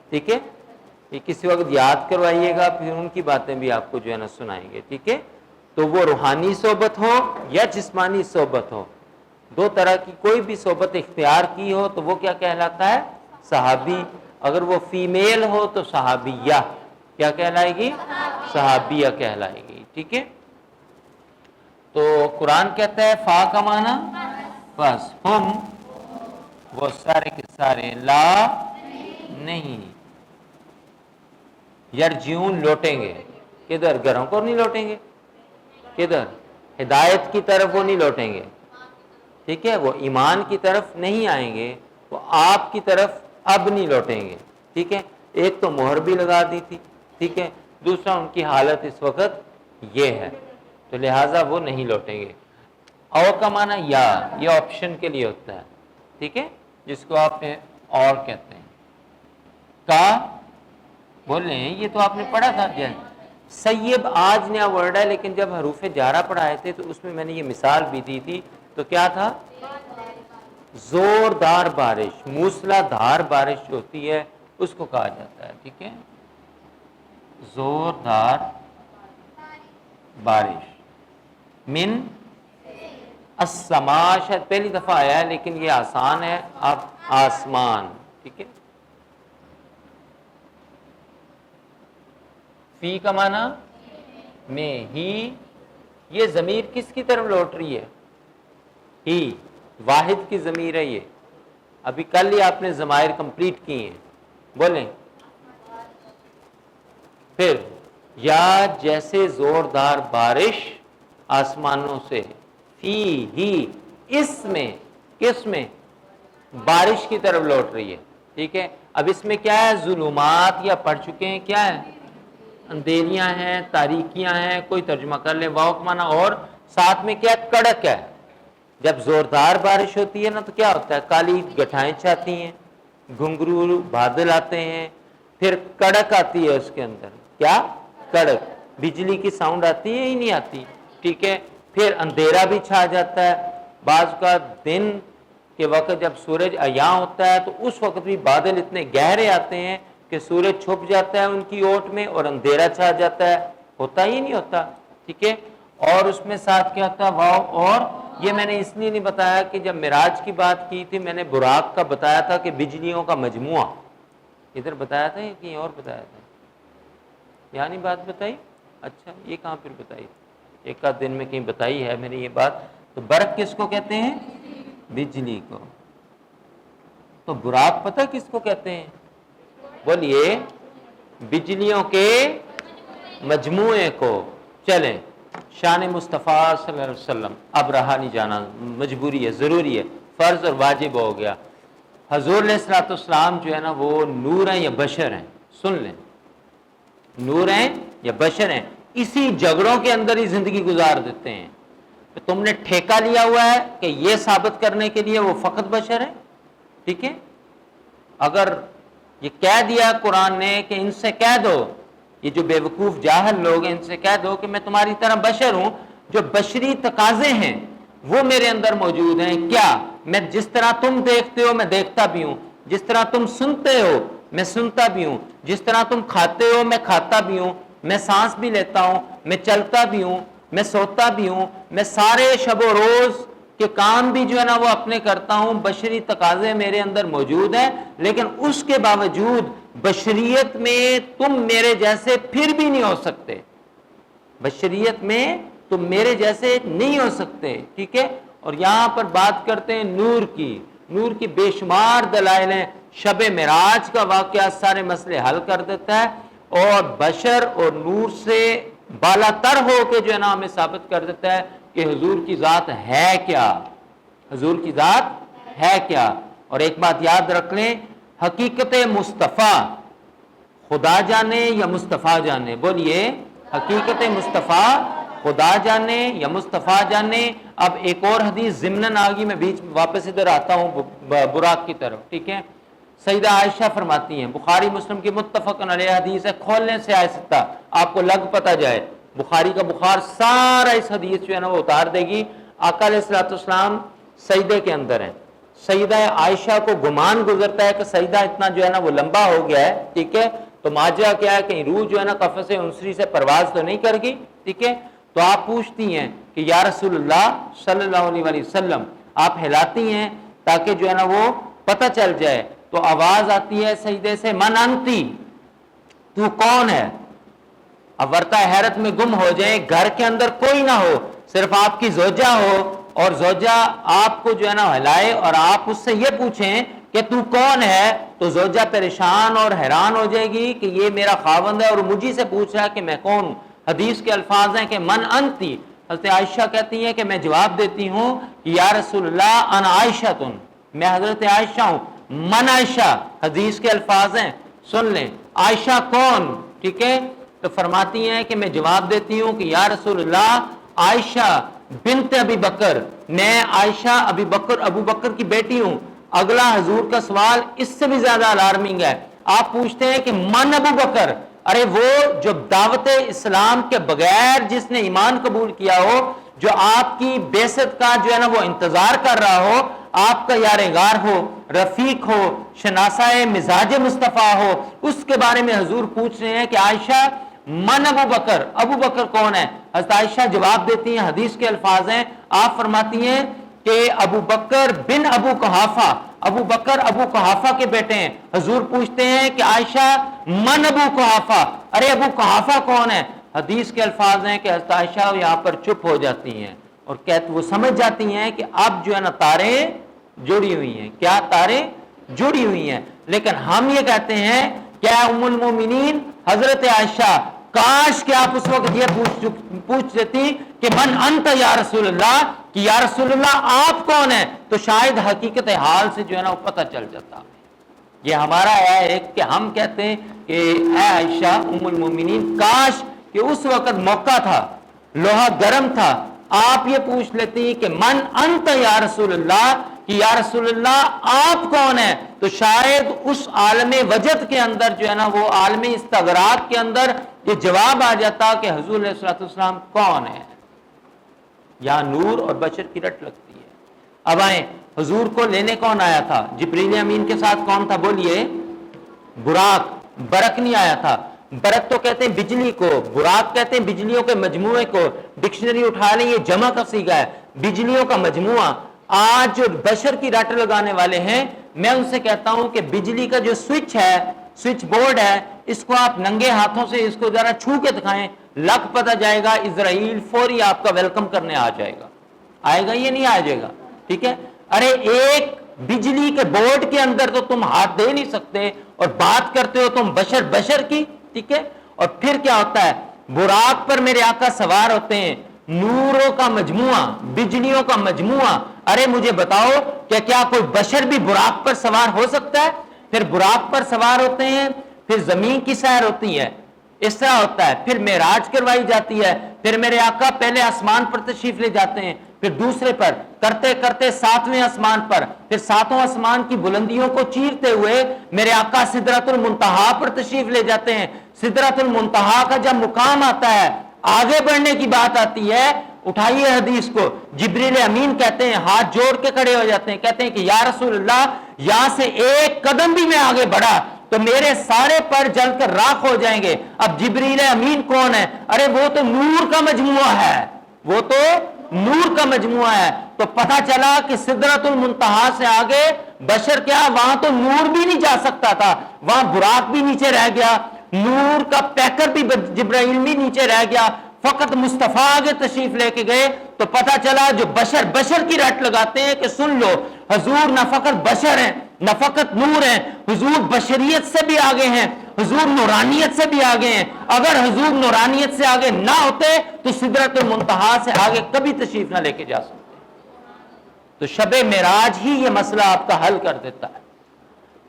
ٹھیک ہے، یہ کسی وقت یاد کروائیے گا، پھر ان کی باتیں بھی آپ کو جو ہے نا سنائیں گے، ٹھیک ہے۔ تو وہ روحانی صحبت ہو یا جسمانی صحبت ہو، دو طرح کی کوئی بھی صحبت اختیار کی ہو تو وہ کیا کہلاتا ہے، صحابی، اگر وہ فیمیل ہو تو صحابیہ، کیا کہلائے گی، صحابیہ کہلائے گی، ٹھیک ہے۔ تو قرآن کہتا ہے فا کا معنی بس، ہم وہ سارے کے سارے، لا نہیں، یرجعون لوٹیں گے، کدھر، گھروں کو نہیں لوٹیں گے، کدھر، ہدایت کی طرف وہ نہیں لوٹیں گے، ٹھیک ہے، وہ ایمان کی طرف نہیں آئیں گے، وہ آپ کی طرف اب نہیں لوٹیں گے، ٹھیک ہے، ایک تو مہر بھی لگا دی تھی، ٹھیک ہے، دوسرا ان کی حالت اس وقت یہ ہے، تو لہٰذا وہ نہیں لوٹیں گے۔ او کا معنی یا، یہ آپشن کے لیے ہوتا ہے، ٹھیک ہے، جس کو آپ نے اور کہتے ہیں، کا بول رہے ہیں، یہ تو آپ نے پڑھا تھا، سیب آج نیا ورڈ ہے، لیکن جب حروف جارہ پڑھائے تھے تو اس میں میں نے یہ مثال بھی دی تھی، تو کیا تھا، زوردار بارش، موسلا دھار بارش جو ہوتی ہے اس کو کہا جاتا ہے، ٹھیک ہے، زوردار بارش، من السماء، شاید پہلی دفعہ آیا ہے لیکن یہ آسان ہے، اب آسمان، ٹھیک ہے۔ فی کا معنی میں، ہی، یہ ضمیر کس کی طرف لوٹ رہی ہے، ہی، واحد کی ضمیر ہے یہ، ابھی کل ہی آپ نے ضمائر کمپلیٹ کی ہیں، بولیں، پھر یا جیسے زوردار بارش آسمانوں سے، فی ہی، اس میں، کس میں، بارش کی طرف لوٹ رہی ہے، ٹھیک ہے۔ اب اس میں کیا ہے، ظلمات یا پڑھ چکے ہیں، کیا ہے، اندھیریاں ہیں، تاریکیاں ہیں، کوئی ترجمہ کر لے، واو کا معنی، اور ساتھ میں کیا، کڑک ہے، جب زوردار بارش ہوتی ہے نا تو کیا ہوتا ہے، کالی گٹھائیں چھاتی ہیں، گھنگرو بادل آتے ہیں، پھر کڑک آتی ہے اس کے اندر، کیا، کڑک، بجلی کی ساؤنڈ آتی ہے ہی نہیں آتی، ٹھیک ہے، پھر اندھیرا بھی چھا جاتا ہے، بعض کا دن کے وقت جب سورج عیاں ہوتا ہے تو اس وقت بھی بادل اتنے گہرے آتے ہیں کہ سورج چھپ جاتا ہے ان کی اوٹ میں اور اندھیرا چھا جاتا ہے، ہوتا ہی نہیں ہوتا، ٹھیک ہے، اور اس میں ساتھ کیا ہوتا ہے، واو، اور یہ میں نے اس لیے نہیں بتایا کہ جب معراج کی بات کی تھی میں نے براق کا بتایا تھا کہ بجلیوں کا مجموعہ، ادھر بتایا تھا یا کہیں اور بتایا تھا، یعنی بات بتائی، اچھا یہ کہاں پھر بتائی، ایک آدھ دن میں کہیں بتائی ہے میں نے یہ بات، تو برق کس کو کہتے ہیں، بجلی کو، تو براق پتہ کس کو کہتے ہیں، بولیے، بجلیوں کے مجموعے کو، چلیں، شان مصطفیٰ صلی اللہ علیہ وسلم، اب رہا نہیں جانا، مجبوری ہے، ضروری ہے، فرض اور واجب ہو گیا، حضور علیہ الصلوۃ والسلام جو ہے نا وہ نور ہیں یا بشر ہیں، سن لیں، نور ہیں یا بشر ہیں، اسی جھگڑوں کے اندر ہی زندگی گزار دیتے ہیں، تو تم نے ٹھیکہ لیا ہوا ہے کہ یہ ثابت کرنے کے لیے وہ فقط بشر ہے، ٹھیک ہے، اگر یہ کہہ دیا قرآن نے کہ ان سے کہہ دو، یہ جو بے وقوف جاہل لوگ ہیں ان سے کہہ دو کہ میں تمہاری طرح بشر ہوں، جو بشری تقاضے ہیں وہ میرے اندر موجود ہیں، کیا، میں جس طرح تم دیکھتے ہو میں دیکھتا بھی ہوں، جس طرح تم سنتے ہو میں سنتا بھی ہوں، جس طرح تم کھاتے ہو میں کھاتا بھی ہوں، میں سانس بھی لیتا ہوں، میں چلتا بھی ہوں، میں سوتا بھی ہوں، میں سارے شب و روز کے کام بھی جو ہے نا وہ اپنے کرتا ہوں، بشری تقاضے میرے اندر موجود ہیں، لیکن اس کے باوجود بشریت میں تم میرے جیسے پھر بھی نہیں ہو سکتے، بشریت میں تم میرے جیسے نہیں ہو سکتے، ٹھیک ہے، اور یہاں پر بات کرتے ہیں نور کی، نور کی بے شمار دلائل ہیں. شب معراج کا واقعہ سارے مسئلے حل کر دیتا ہے اور بشر اور نور سے بالا تر ہو کے جو ہے نا ہمیں ثابت کر دیتا ہے کہ حضور کی ذات ہے کیا، حضور کی ذات ہے کیا. اور ایک بات یاد رکھ لیں، حقیقت مصطفیٰ خدا جانے یا مصطفیٰ جانے، بولیے حقیقت مصطفیٰ خدا جانے یا مصطفیٰ جانے. اب ایک اور حدیث ضمناً آگی، میں بیچ واپس ادھر آتا ہوں براق کی طرف، ٹھیک ہے. سیدہ عائشہ فرماتی ہیں، بخاری مسلم کی متفق علیہ حدیث ہے، کھولنے سے آہستہ آپ کو لگ پتہ جائے، بخاری کا بخار سارا اس حدیث جو ہے نا وہ اتار دے گی. آقا علیہ الصلوۃ والسلام سجدے کے اندر ہیں، سیدہ عائشہ کو گمان گزرتا ہے کہ سجدہ اتنا جو ہے نا وہ لمبا ہو گیا ہے، ٹھیک ہے. تو ماجرا کیا ہے، کہیں روح جو ہے نا قفس عنصری سے پرواز تو نہیں کر گی، ٹھیک ہے. تو آپ پوچھتی ہیں کہ یا رسول اللہ صلی اللہ علیہ وسلم، آپ ہلاتی ہیں تاکہ جو ہے نا وہ پتہ چل جائے. تو آواز آتی ہے سجدے سے، من انتی، تو کون ہے. اب ورتا حیرت میں گم ہو جائیں، گھر کے اندر کوئی نہ ہو، صرف آپ کی زوجہ ہو، اور زوجہ آپ کو جو ہے نا ہلائے اور آپ اس سے یہ پوچھیں کہ تو کون ہے، تو زوجہ پریشان اور حیران ہو جائے گی کہ یہ میرا خاوند ہے اور مجھے سے پوچھ رہا ہے کہ میں کون ہوں. حدیث کے الفاظ ہیں کہ من انتی. حضرت عائشہ کہتی ہیں کہ میں جواب دیتی ہوں کہ یا رسول اللہ انا عائشہ تن، میں حضرت عائشہ ہوں. من عائشہ حدیث کے الفاظ ہیں، سن لیں. عائشہ کون، ٹھیک ہے. تو فرماتی ہیں کہ میں جواب دیتی ہوں کہ یا رسول اللہ عائشہ بنت ابی بکر، میں عائشہ ابو بکر کی بیٹی ہوں. اگلا حضور کا سوال اس سے بھی زیادہ الارمنگ ہے. آپ پوچھتے ہیں کہ من ابو بکر، ارے وہ جو دعوت اسلام کے بغیر جس نے ایمان قبول کیا ہو، جو آپ کی بعثت کا جو ہے نا وہ انتظار کر رہا ہو، آپ کا یارغار ہو، رفیق ہو، شناسہ مزاج مصطفیٰ ہو، اس کے بارے میں حضور پوچھ رہے ہیں کہ عائشہ من ابو بکر، ابو بکر کون ہے. حضرت عائشہ جواب دیتی ہیں، حدیث کے الفاظ ہیں، آپ فرماتی ہیں کہ ابو بکر بن ابو قحافہ، ابو بکر ابو قحافہ کے بیٹے ہیں. حضور پوچھتے ہیں کہ عائشہ من ابو قحافہ، ارے ابو قحافہ کون ہے. حدیث کے الفاظ ہیں کہ حضرت عائشہ یہاں پر چپ ہو جاتی ہیں اور وہ سمجھ جاتی ہیں کہ اب جو ہے نا تاریں جڑی ہوئی ہیں. کیا تاریں جڑی ہوئی ہیں. لیکن ہم یہ کہتے ہیں کیا ام المومنین حضرت عائشہ، کاش کہ آپ اس وقت یہ پوچھ لیتی کہ من انت یا رسول اللہ، کہ یا رسول اللہ آپ کون ہیں، تو شاید حقیقت حال سے جو ہے نا وہ پتہ چل جاتا. یہ ہمارا ہے ایک کہ ہم کہتے ہیں کہ اے عائشہ ام المومنین، کاش کہ اس وقت موقع تھا، لوہا گرم تھا، آپ یہ پوچھ لیتی کہ من انت یا رسول اللہ، کہ یا رسول اللہ آپ کون ہیں، تو شاید اس عالم وجد کے اندر جو ہے نا وہ عالم استغراق کے اندر یہ جواب آ جاتا کہ حضور علیہ الصلوۃ والسلام کون ہے. یہاں نور اور بشر کی رٹ لگتی ہے. اب آئیں، حضور کو لینے کون آیا تھا؟ جبریل امین کے ساتھ کون تھا؟ بولیے. براق. برق نہیں آیا تھا. برق تو کہتے ہیں بجلی کو، براق کہتے ہیں بجلیوں کے مجموعے کو. ڈکشنری اٹھا لیں، یہ جمع کا صیغہ ہے، بجلیوں کا مجموعہ. آج جو بشر کی رٹ لگانے والے ہیں، میں ان سے کہتا ہوں کہ بجلی کا جو سوئچ ہے، سوئچ بورڈ ہے، اس کو آپ ننگے ہاتھوں سے اس کو ذرا چھو کے دکھائیں، لگ پتہ جائے گا. اسرائیل فوری آپ کا ویلکم کرنے آ جائے گا. آئے گا یہ نہیں آ جائے گا، ٹھیک ہے. ارے ایک بجلی کے بورڈ کے اندر تو تم ہاتھ دے نہیں سکتے اور بات کرتے ہو تم بشر کی، ٹھیک ہے. اور پھر کیا ہوتا ہے، براق پر میرے آقا سوار ہوتے ہیں، نوروں کا مجموعہ، بجلیوں کا مجموعہ. ارے مجھے بتاؤ کہ کیا کوئی بشر بھی براق پر سوار ہو سکتا ہے؟ پھر براق پر سوار ہوتے ہیں، پھر زمین کی سیر ہوتی ہے، اس طرح ہوتا ہے. پھر معراج کروائی جاتی ہے، پھر میرے آقا پہلے آسمان پر تشریف لے جاتے ہیں، پھر دوسرے پر، کرتے کرتے ساتویں آسمان پر، پھر ساتوں آسمان کی بلندیوں کو چیرتے ہوئے میرے آقا سدرۃ المنتہا پر تشریف لے جاتے ہیں. سدرۃ المنتہا کا جب مقام آتا ہے، آگے بڑھنے کی بات آتی ہے، اٹھائیے حدیث کو، جبریل امین کہتے ہیں، ہاتھ جوڑ کے کھڑے ہو جاتے ہیں، کہتے ہیں کہ یا رسول اللہ یہاں سے ایک قدم بھی میں آگے بڑھا تو میرے سارے پر جل کر راکھ ہو جائیں گے. اب جبریل امین کون ہے؟ ارے وہ تو نور کا مجموعہ ہے، وہ تو نور کا مجموعہ ہے. تو پتہ چلا کہ سدرۃ المنتہا سے آگے بشر کیا، وہاں تو نور بھی نہیں جا سکتا تھا، وہاں براق بھی نیچے رہ گیا، نور کا پیکر بھی جبرائیل بھی نیچے رہ گیا، فقط مصطفیٰ آگے تشریف لے کے گئے. تو پتہ چلا جو بشر کی رٹ لگاتے ہیں کہ سن لو حضور نہ فقط بشر ہیں نہ فقط نور ہیں، حضور بشریت سے بھی آگے ہیں، حضور نورانیت سے بھی آگے ہیں. اگر حضور نورانیت سے آگے نہ ہوتے تو سدرۃ المنتہا سے آگے کبھی تشریف نہ لے کے جا سکتے. تو شب معراج ہی یہ مسئلہ آپ کا حل کر دیتا ہے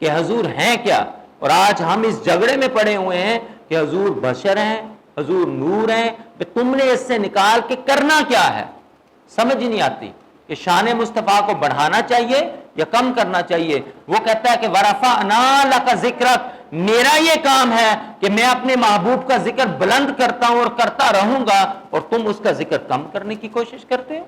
کہ حضور ہیں کیا. اور آج ہم اس جھگڑے میں پڑے ہوئے ہیں کہ حضور بشر ہیں، حضور نور ہیں. تم نے اس سے نکال کے کرنا کیا ہے؟ سمجھ ہی نہیں آتی کہ شان مصطفیٰ کو بڑھانا چاہیے یا کم کرنا چاہیے. وہ کہتا ہے کہ وَرَفَعْنَا لَكَ ذِكْرَكَ، میرا یہ کام ہے کہ میں اپنے محبوب کا ذکر بلند کرتا ہوں اور کرتا رہوں گا، اور تم اس کا ذکر کم کرنے کی کوشش کرتے ہو.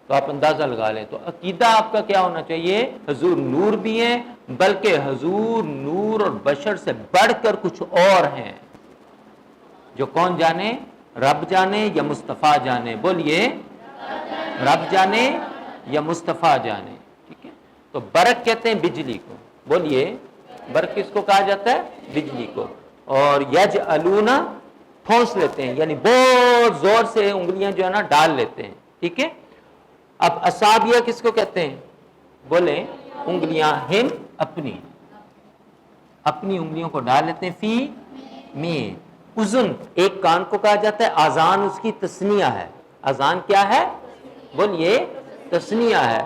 تو آپ اندازہ لگا لیں. تو عقیدہ آپ کا کیا ہونا چاہیے؟ حضور نور بھی ہیں، بلکہ حضور نور اور بشر سے بڑھ کر کچھ اور ہیں جو کون جانے؟ رب جانے یا مصطفیٰ جانے. بولیے، رب جانے یا مصطفیٰ جانے. ٹھیک ہے. تو برق کہتے ہیں بجلی کو. بولیے، برق کس کو کہا جاتا ہے؟ بجلی کو. اور یجعلون ٹھونس لیتے ہیں، یعنی بہت زور سے انگلیاں جو ہے نا ڈال لیتے ہیں. ٹھیک ہے. اب اصابیہ کس کو کہتے ہیں؟ بولیں، انگلیاں ہم اپنی انگلیوں کو ڈال لیتے ہیں. فی میں اذن ایک کان کو کہا جاتا ہے. اذان اس کی تثنیہ ہے. اذان کیا ہے؟ بولیے، تثنیہ ہے.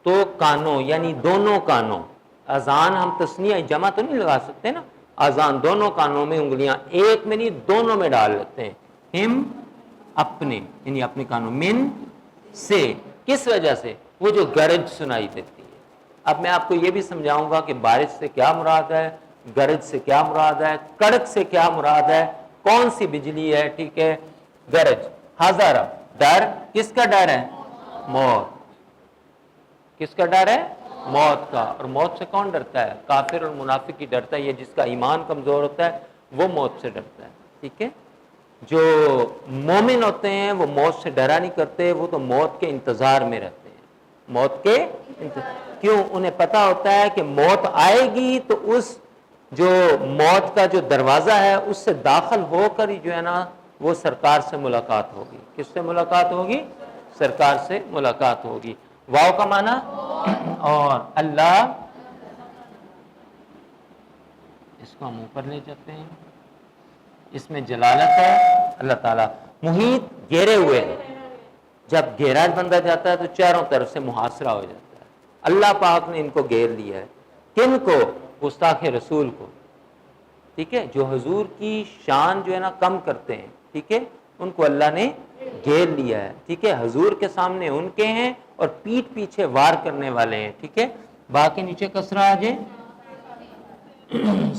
تو کانوں یعنی دونوں کانوں. اذان ہم تثنیہ جمع تو نہیں لگا سکتے نا. اذان دونوں کانوں میں انگلیاں ایک میں نہیں دونوں میں ڈال لیتے ہیں. ہم اپنے یعنی اپنے کانوں. من سے کس وجہ سے؟ وہ جو گرج سنائی دیتی ہے. اب میں آپ کو یہ بھی سمجھاؤں گا کہ بارش سے کیا مراد ہے، گرج سے کیا مراد ہے، کڑک سے کیا مراد ہے، کون سی بجلی ہے. ٹھیک ہے. گرج. حذر ڈر، کس کا ڈر ہے؟ موت. کس کا ڈر ہے؟ موت کا. اور موت سے کون ڈرتا ہے؟ کافر اور منافق ہی ڈرتا ہے. یہ جس کا ایمان کمزور ہوتا ہے وہ موت سے ڈرتا ہے. ٹھیک ہے. جو مومن ہوتے ہیں وہ موت سے ڈرا نہیں کرتے، وہ تو موت کے انتظار میں رہتے ہیں. موت کے کیوں؟ انہیں پتا ہوتا ہے کہ موت آئے گی تو اس جو موت کا جو دروازہ ہے اس سے داخل ہو کر ہی جو ہے نا وہ سرکار سے ملاقات ہوگی. کس سے ملاقات ہوگی؟ سرکار سے ملاقات ہوگی. واو کا معنی اور اللہ، اس کو ہم اوپر لے جاتے ہیں. اس میں جلالت ہے. اللہ تعالیٰ محیط گھیرے ہوئے ہیں. جب گھیرا بندہ جاتا ہے تو چاروں طرف سے محاصرہ ہو جاتا ہے. اللہ پاک نے ان کو گھیر لیا ہے. کن کو؟ گستاخ رسول کو. ٹھیک ہے. جو حضور کی شان جو ہے نا کم کرتے ہیں. ٹھیک ہے. ان کو اللہ نے گھیر لیا ہے. ٹھیک ہے. حضور کے سامنے ان کے ہیں اور پیٹ پیچھے وار کرنے والے ہیں. ٹھیک ہے. باقی نیچے کسرہ آ جائے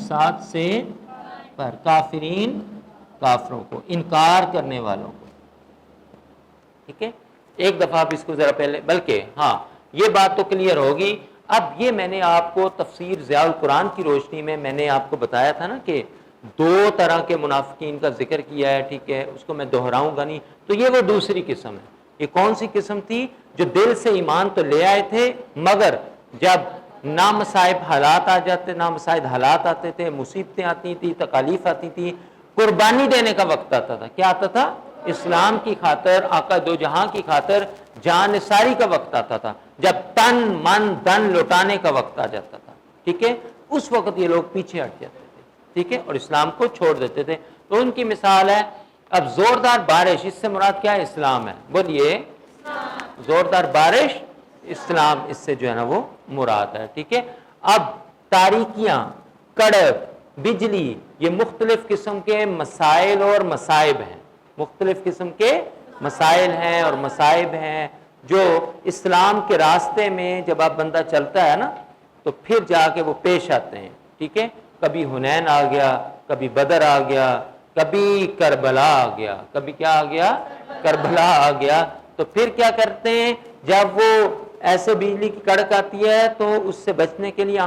7 سے پر کافرین، کافروں کو، انکار کرنے والوں کو. ٹھیک ہے. ایک دفعہ آپ اس کو ذرا پہلے، بلکہ ہاں یہ بات تو کلیئر ہوگی. اب یہ میں نے آپ کو تفسیر ضیاء القرآن کی روشنی میں نے آپ کو بتایا تھا نا کہ 2 طرح کے منافقین کا ذکر کیا ہے. ٹھیک ہے. اس کو میں دہراؤں گا نہیں. تو یہ وہ دوسری قسم ہے. یہ کون سی قسم تھی؟ جو دل سے ایمان تو لے آئے تھے مگر جب نامصائب حالات آ جاتے، نامصائب حالات آتے تھے، مصیبتیں آتی تھی، تکالیف آتی تھی، قربانی دینے کا وقت آتا تھا. کیا آتا تھا؟ اسلام کی خاطر، آقا دو جہاں کی خاطر جان ساری کا وقت آتا تھا. جب تن من دن لوٹانے کا وقت آ جاتا تھا. ٹھیک ہے. اس وقت یہ لوگ پیچھے ہٹ جاتے تھے. ٹھیک ہے. اور اسلام کو چھوڑ دیتے تھے. تو ان کی مثال ہے اب زوردار بارش. اس سے مراد کیا ہے؟ اسلام ہے. بولیے، زوردار بارش اسلام، اس سے جو ہے نا وہ مراد ہے. ٹھیک ہے. اب تاریکیاں، کڑک، بجلی، یہ مختلف قسم کے مسائل اور مصائب ہیں. مختلف قسم کے مسائل ہیں اور مصائب ہیں جو اسلام کے راستے میں جب آپ بندہ چلتا ہے نا تو پھر جا کے وہ پیش آتے ہیں. ٹھیک ہے. کبھی حنین آ گیا، کبھی بدر آ گیا، کبھی کربلا آ گیا. کبھی کیا آ گیا؟ کربلا آ گیا. تو پھر کیا کرتے ہیں؟ جب وہ ایسے بجلی کی کڑک آتی ہے تو اس سے بچنے کے لیے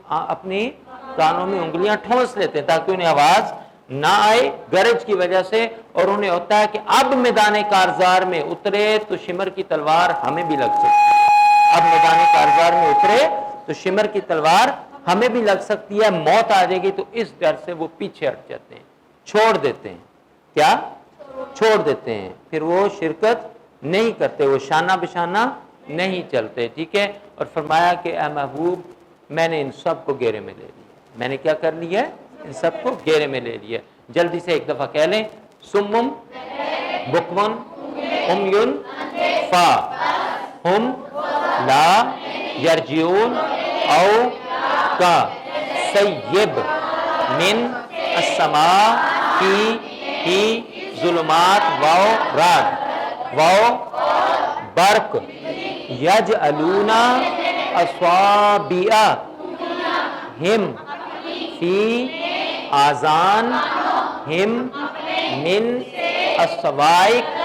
اپنی کانوں میں انگلیاں ٹھونس لیتے ہیں تاکہ انہیں آواز نہ آئے گرج کی وجہ سے. اور انہیں ہوتا ہے کہ اب میدان کارزار میں اترے تو شمر کی تلوار ہمیں بھی لگ سکتی ہے. اب میدان کارزار میں اترے تو شمر کی تلوار ہمیں بھی لگ سکتی ہے، موت آ جائے گی. تو اس ڈر سے وہ پیچھے ہٹ جاتے ہیں، چھوڑ دیتے ہیں. کیا؟ چھوڑ دیتے ہیں. پھر وہ شرکت نہیں کرتے، وہ شانہ بشانہ نہیں چلتے. ٹھیک ہے. اور فرمایا کہ اے محبوب میں نے ان سب کو گھیرے میں لے لیا. میں نے کیا کر لیا؟ ان سب کو گھیرے میں لے لیا. جلدی سے ایک دفعہ کہہ لیں. سمم بکمن عمیٌ فا ہم لا یرجعون او کا سیب من السماء فی ظلمات واو رعد واو برق یجعلون اصابع ہم فی آذان ہم من الصواعق.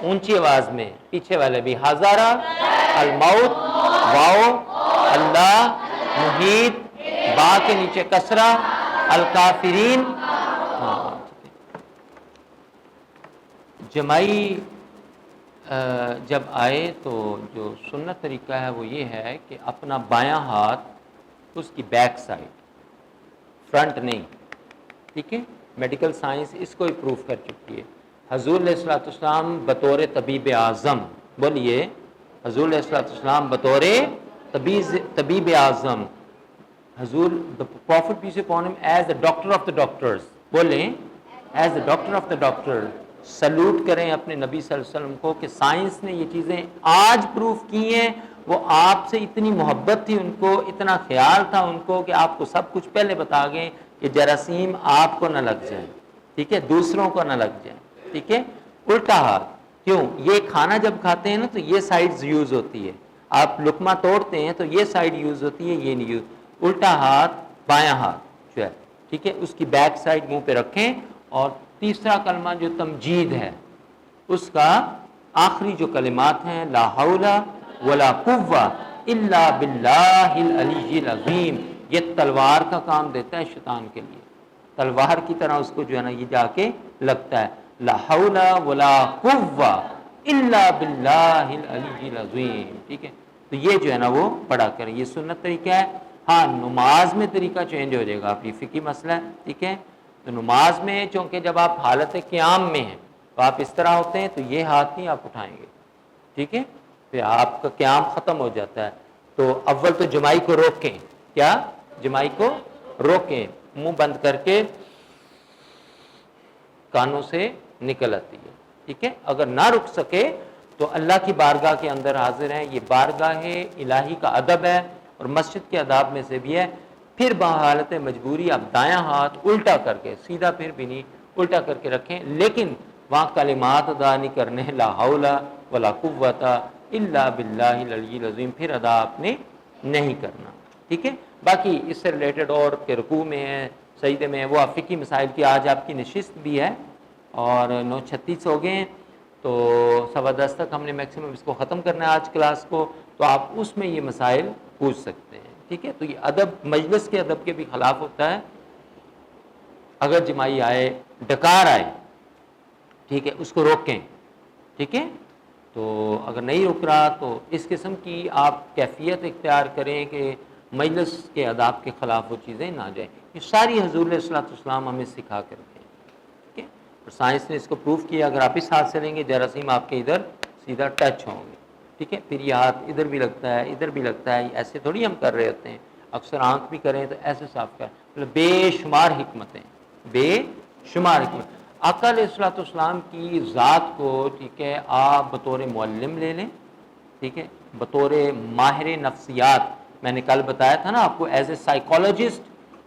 اونچی آواز میں پیچھے والے بھی. حذرا الموت واو اللہ محیط با کے نیچے کسرہ الکافرین. جمائی جب آئے تو جو سنت طریقہ ہے وہ یہ ہے کہ اپنا بایاں ہاتھ اس کی بیک سائڈ، فرنٹ نہیں. ٹھیک ہے. میڈیکل سائنس اس کو ہی پروف کر چکی ہے. حضور علیہ الصلوۃ والسلام بطور طبیب اعظم، بولیے حضور علیہ الصلوۃ والسلام بطور طبیب اعظم، حضور the prophet peace be upon him as the doctor of the doctors. بولیں as the doctor of the doctors. Salute کریں اپنے نبی صلی اللہ علیہ وسلم کو کہ سائنس نے یہ چیزیں آج پروف کی ہیں. وہ آپ سے اتنی محبت تھی ان کو، اتنا خیال تھا ان کو کہ آپ کو سب کچھ پہلے بتا گئے کہ جراثیم آپ کو نہ لگ جائیں. ٹھیک ہے. دوسروں کو نہ لگ جائیں. ٹھیک ہے. الٹا ہاتھ کیوں؟ یہ کھانا جب کھاتے ہیں نا تو یہ سائڈز یوز ہوتی ہے. آپ لقمہ توڑتے ہیں تو یہ سائڈ یوز ہوتی ہے، یہ نہیں یوز. الٹا ہاتھ بایاں ہاتھ جو ہے ٹھیک ہے اس کی بیک سائڈ منہ پہ رکھیں. اور تیسرا کلمہ جو تمجید ہے اس کا آخری جو کلمات ہیں لا حول ولا قوة الا باللہ العلی العظیم. یہ تلوار کا کام دیتا ہے شیطان کے لیے. تلوار کی طرح اس کو جو ہے نا یہ جا کے لگتا ہے. لا حول ولا قوة الا باللہ العلی العظیم. ٹھیک ہے. تو یہ جو ہے نا وہ پڑھا کریں. یہ سنت طریقہ ہے. ہاں نماز میں طریقہ چینج ہو جائے گا، آپ یہ فقہی مسئلہ ہے. ٹھیک ہے. تو نماز میں چونکہ جب آپ حالت قیام میں ہیں تو آپ اس طرح ہوتے ہیں تو یہ ہاتھ نہیں آپ اٹھائیں گے. ٹھیک ہے. پھر آپ کا قیام ختم ہو جاتا ہے. تو اول تو جمائی کو روکیں. کیا؟ جمائی کو روکیں. منہ بند کر کے کانوں سے نکل آتی ہے. ٹھیک ہے. اگر نہ رک سکے تو اللہ کی بارگاہ کے اندر حاضر ہیں. یہ بارگاہ الہی کا ادب ہے اور مسجد کے آداب میں سے بھی ہے. پھر بحالت مجبوری آپ دایاں ہاتھ الٹا کر کے، سیدھا پھر بھی نہیں، الٹا کر کے رکھیں. لیکن وہاں کلمات ادا نہیں کرنے لا حول ولا قوة الا باللہ العلی العظیم، پھر ادا آپ نے نہیں کرنا. ٹھیک ہے. باقی اس سے ریلیٹڈ اور کہ رکوع میں ہے، سجدے میں ہے، وہ فقہی مسائل کی آج آپ کی نشست بھی ہے اور 9:36 ہو گئے ہیں تو 10:15 تک ہم نے میکسیمم اس کو ختم کرنا ہے آج کلاس کو. تو آپ اس میں یہ مسائل پوچھ سکتے ہیں. ٹھیک ہے. تو یہ ادب مجلس کے ادب کے بھی خلاف ہوتا ہے. اگر جمائی آئے، ڈکار آئے، ٹھیک ہے، اس کو روکیں. ٹھیک ہے. تو اگر نہیں رک رہا تو اس قسم کی آپ کیفیت اختیار کریں کہ مجلس کے آداب کے خلاف وہ چیزیں نہ جائیں. یہ ساری حضور علیہ الصلوۃ والسلام ہمیں سکھا کر کے. ٹھیک ہے. اور سائنس نے اس کو پروف کیا. اگر آپ اس ہاتھ سے لیں گے جراثیم آپ کے ادھر سیدھا ٹچ ہوں گے. ٹھیک ہے. پھر یہ ہاتھ ادھر بھی لگتا ہے، ادھر بھی لگتا ہے. ایسے تھوڑی ہم کر رہے ہوتے ہیں. اکثر آنکھ بھی کریں تو ایسے صاف کریں. مطلب بے شمار حکمتیں، بے شمار حکمت. آقا علیہ الصلوۃ والسلام کی ذات کو ٹھیک ہے آپ بطور معلم لے لیں. ٹھیک ہے. بطور ماہر نفسیات، میں نے کل بتایا تھا نا آپ کو، ایز اے سائیکالوجسٹ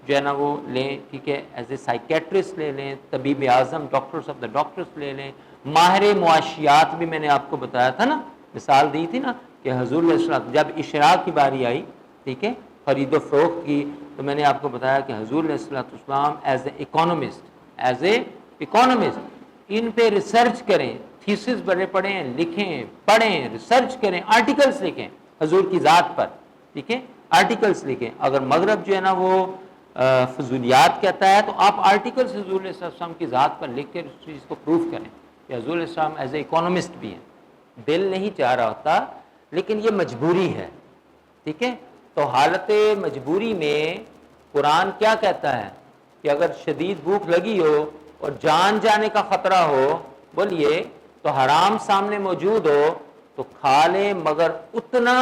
جو ہے نا وہ لیں. ٹھیک ہے. ایز اے سائیکیٹرسٹ لے لیں، طبیب اعظم ڈاکٹرس آف دا ڈاکٹرس لے لیں. ماہر معاشیات بھی میں نے آپ کو بتایا تھا نا، مثال دی تھی نا کہ حضور علیہ السلام جب اشراء کی باری آئی، ٹھیک ہے، خرید و فروخت کی، تو میں نے آپ کو بتایا کہ حضور علیہ السلام ایز اے اکانومسٹ ان پہ ریسرچ کریں. تھیسس بڑے پڑھیں، لکھیں، پڑھیں، ریسرچ کریں، آرٹیکلس لکھیں حضور کی ذات پر. ٹھیک ہے. آرٹیکلس لکھیں. اگر مغرب جو ہے نا وہ فضولیات کہتا ہے تو آپ آرٹیکلس حضور علیہ السلام کی ذات پر لکھ کر اس چیز کو پروف کریں کہ حضور علیہ السلام ایز اے اکانومسٹ بھی ہیں. دل نہیں چاہ رہا ہوتا لیکن یہ مجبوری ہے. ٹھیک ہے. تو حالت مجبوری میں قرآن کیا کہتا ہے کہ اگر شدید بھوک لگی ہو اور جان جانے کا خطرہ ہو، بولیے، تو حرام سامنے موجود ہو تو کھا لیں مگر اتنا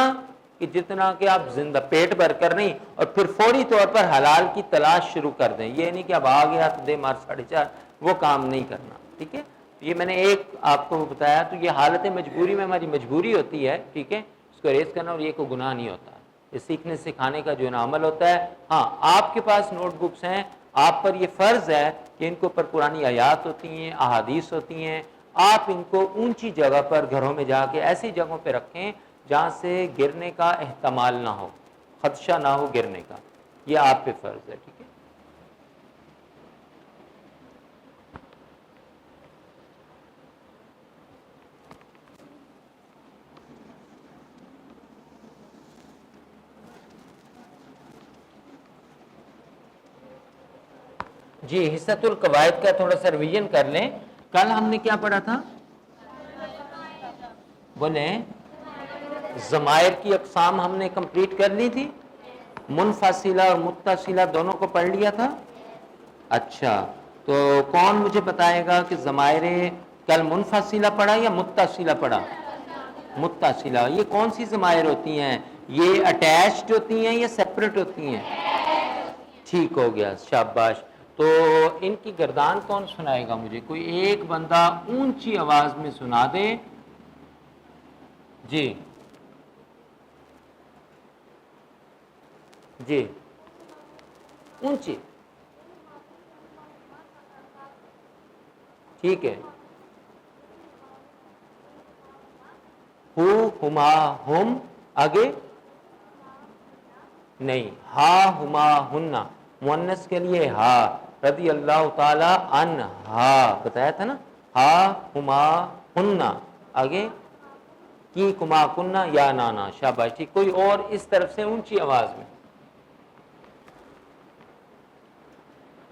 کہ جتنا کہ آپ زندہ پیٹ بھر کر نہیں، اور پھر فوری طور پر حلال کی تلاش شروع کر دیں. یہ نہیں کہ اب آ گیا تو دے مار 4.5، وہ کام نہیں کرنا. ٹھیک ہے، یہ میں نے ایک آپ کو بتایا. تو یہ حالت مجبوری میں ہماری مجبوری ہوتی ہے، ٹھیک ہے، اس کو ریز کرنا، اور یہ کوئی گناہ نہیں ہوتا. یہ سیکھنے سکھانے کا جو عمل ہوتا ہے. ہاں آپ کے پاس نوٹ بکس ہیں، آپ پر یہ فرض ہے کہ ان کے اوپر قرآنی آیات ہوتی ہیں، احادیث ہوتی ہیں. آپ ان کو اونچی جگہ پر گھروں میں جا کے ایسی جگہوں پہ رکھیں جہاں سے گرنے کا احتمال نہ ہو، خدشہ نہ ہو گرنے کا. یہ آپ پہ فرض ہے. ٹھیک ہے، جی. حصۃ القواعد کا تھوڑا سا ریویژن کر لیں. کل ہم نے کیا پڑھا تھا؟ بولیں. ضمائر کی اقسام ہم نے کمپلیٹ کر لی تھی. منفصلہ اور متصلہ دونوں کو پڑھ لیا تھا. اچھا، تو کون مجھے بتائے گا کہ ضمائر کل منفصلہ پڑھا یا متصلہ پڑھا؟ متصلہ. یہ کون سی ضمائر ہوتی ہیں؟ یہ اٹیچڈ ہوتی ہیں یا سیپریٹ ہوتی ہیں؟ ٹھیک ہو گیا، شاباش. تو ان کی گردان کون سنائے گا مجھے؟ کوئی ایک بندہ اونچی آواز میں سنا دے. جی جی اونچی. ٹھیک ہے. ہو، ہما، ہم. آگے نہیں. ہا، ہما، ہننا. مؤنث کے لیے ہا. رضی اللہ تعالی عنہا بتایا تھا نا. ہا، ہما، ہننا. آگے کی، کما، کننا، یا نانا. شاباش. ٹھیک. کوئی اور اس طرف سے اونچی آواز میں؟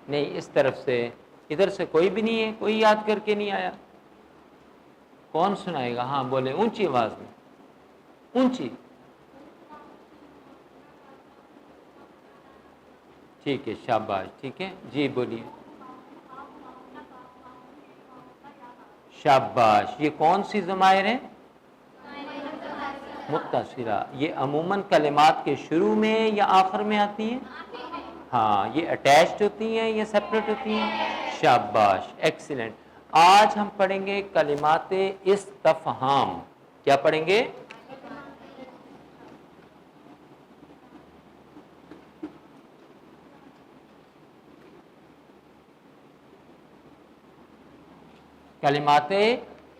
نہیں، اس طرف سے. ادھر سے کوئی بھی نہیں ہے؟ کوئی یاد کر کے نہیں آیا؟ کون سنائے گا؟ ہاں بولے اونچی آواز میں. اونچی. ٹھیک ہے، شاباش. ٹھیک ہے جی، بولیے. شاباش. یہ کون سی ضمائر ہیں؟ متصلہ. یہ عموماً کلمات کے شروع میں یا آخر میں آتی ہیں؟ ہاں. یہ اٹیچڈ ہوتی ہیں یا سیپریٹ ہوتی ہیں؟ شاباش، ایکسیلنٹ. آج ہم پڑھیں گے کلمات استفہام. کیا پڑھیں گے؟ کلمات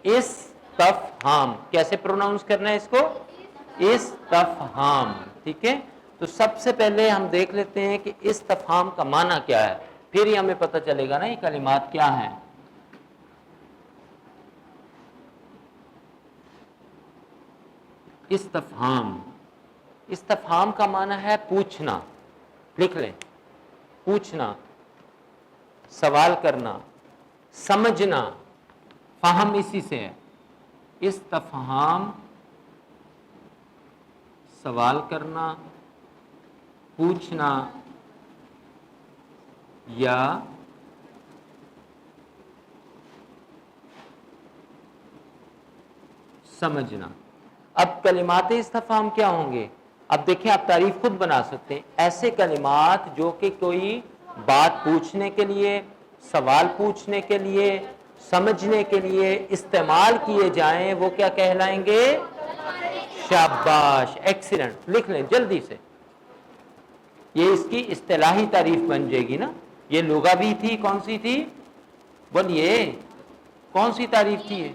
استفہام. کیسے پروناؤنس کرنا ہے اس کو؟ استفہام. ٹھیک ہے. تو سب سے پہلے ہم دیکھ لیتے ہیں کہ استفہام کا معنی کیا ہے، پھر ہی ہمیں پتہ چلے گا نا یہ کلمات کیا ہیں. استفہام. استفہام کا معنی ہے پوچھنا. لکھ لیں. پوچھنا، سوال کرنا، سمجھنا. فہم اسی سے ہے. استفہام سوال کرنا، پوچھنا یا سمجھنا. اب کلمات استفہام کیا ہوں گے؟ اب دیکھیں، آپ تعریف خود بنا سکتے ہیں. ایسے کلمات جو کہ کوئی بات پوچھنے کے لیے، سوال پوچھنے کے لیے، سمجھنے کے لیے استعمال کیے جائیں، وہ کیا کہلائیں گے؟ شاباش، ایکسیلنٹ. لکھ لیں جلدی سے. یہ اس کی اصطلاحی تعریف بن جائے گی نا. یہ لغوی تھی، کون سی تھی؟ بولیے کون سی تعریف تھی یہ؟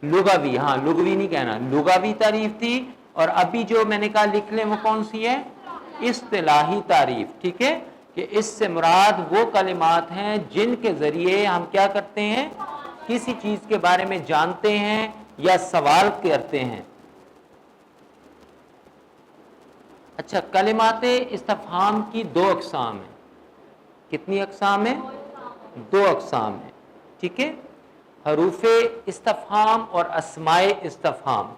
لغوی. ہاں لغوی نہیں کہنا، لغوی تعریف تھی. اور ابھی جو میں نے کہا لکھ لیں وہ کون سی ہے؟ اصطلاحی تعریف. ٹھیک ہے، کہ اس سے مراد وہ کلمات ہیں جن کے ذریعے ہم کیا کرتے ہیں؟ کسی چیز کے بارے میں جانتے ہیں یا سوال کرتے ہیں. اچھا، کلمات استفہام کی دو اقسام ہیں. کتنی اقسام ہیں؟ دو اقسام ہیں. ٹھیک ہے، حروف استفہام اور اسماء استفہام.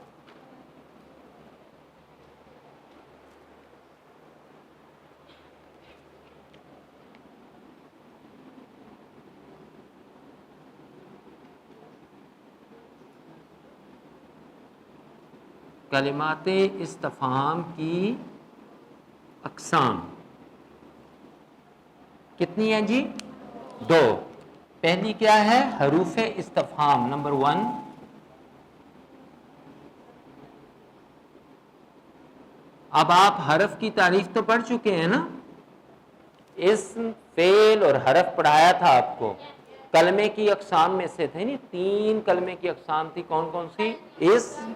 کلمات استفہام کی اقسام کتنی ہیں جی؟ دو. پہلی کیا ہے؟ حروف استفہام نمبر 1. اب آپ حرف کی تعریف تو پڑھ چکے ہیں نا؟ اسم، فعل اور حرف پڑھایا تھا آپ کو. کلمے کی اقسام میں سے تھے نہیں، 3 کلمے کی اقسام تھی. کون کون سی؟ اسم،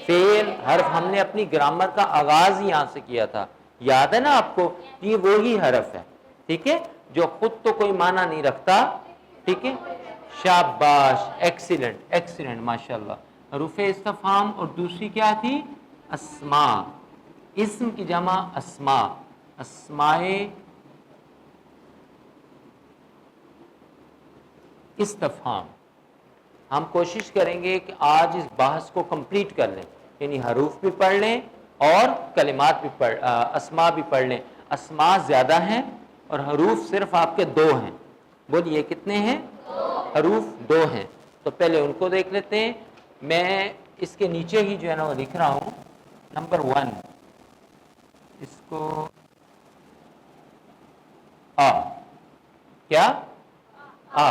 فعل، حرف. ہم نے اپنی گرامر کا آغاز یہاں سے کیا تھا، یاد ہے نا آپ کو؟ یہ وہی حرف ہے، ٹھیک ہے، جو خود تو کوئی معنی نہیں رکھتا. ٹھیک ہے، شاباش، ایکسیلنٹ ایکسیلنٹ، ماشاءاللہ. حروف استفہام. اور دوسری کیا تھی؟ اسماء. اسم کی جمع اسماء. اسماء استفہام. ہم کوشش کریں گے کہ آج اس بحث کو کمپلیٹ کر لیں، یعنی حروف بھی پڑھ لیں اور کلمات بھی اسماء بھی پڑھ لیں. اسماء زیادہ ہیں اور حروف صرف آپ کے 2 ہیں. بولیے کتنے ہیں؟ حروف 2 ہیں. تو پہلے ان کو دیکھ لیتے ہیں. میں اس کے نیچے ہی جو ہے نا وہ لکھ رہا ہوں نمبر 1. اس کو آ. کیا؟ آ.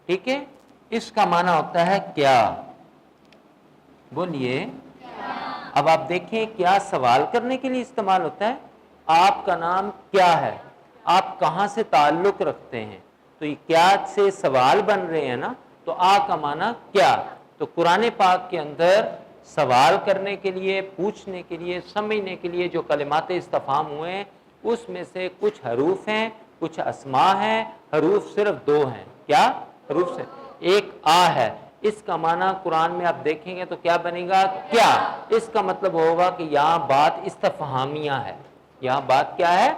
ٹھیک ہے، اس کا معنی ہوتا ہے کیا. بولیے. اب آپ دیکھیں کیا سوال کرنے کے لیے استعمال ہوتا ہے. آپ کا نام کیا ہے؟ آپ کہاں سے تعلق رکھتے ہیں؟ تو یہ کیا سے سوال بن رہے ہیں نا، تو آ کا معنی کیا. تو قرآن پاک کے اندر سوال کرنے کے لیے، پوچھنے کے لیے، سمجھنے کے لیے جو کلمات استفہام ہوئے ہیں، اس میں سے کچھ حروف ہیں، کچھ اسماء ہیں. حروف صرف 2 ہیں. کیا حروف سے؟ ایک آ ہے. اس کا معنی قرآن میں آپ دیکھیں گے تو کیا بنے گا؟ کیا. اس کا مطلب ہوگا کہ یہاں بات استفہامیہ ہے. یہاں بات کیا ہے؟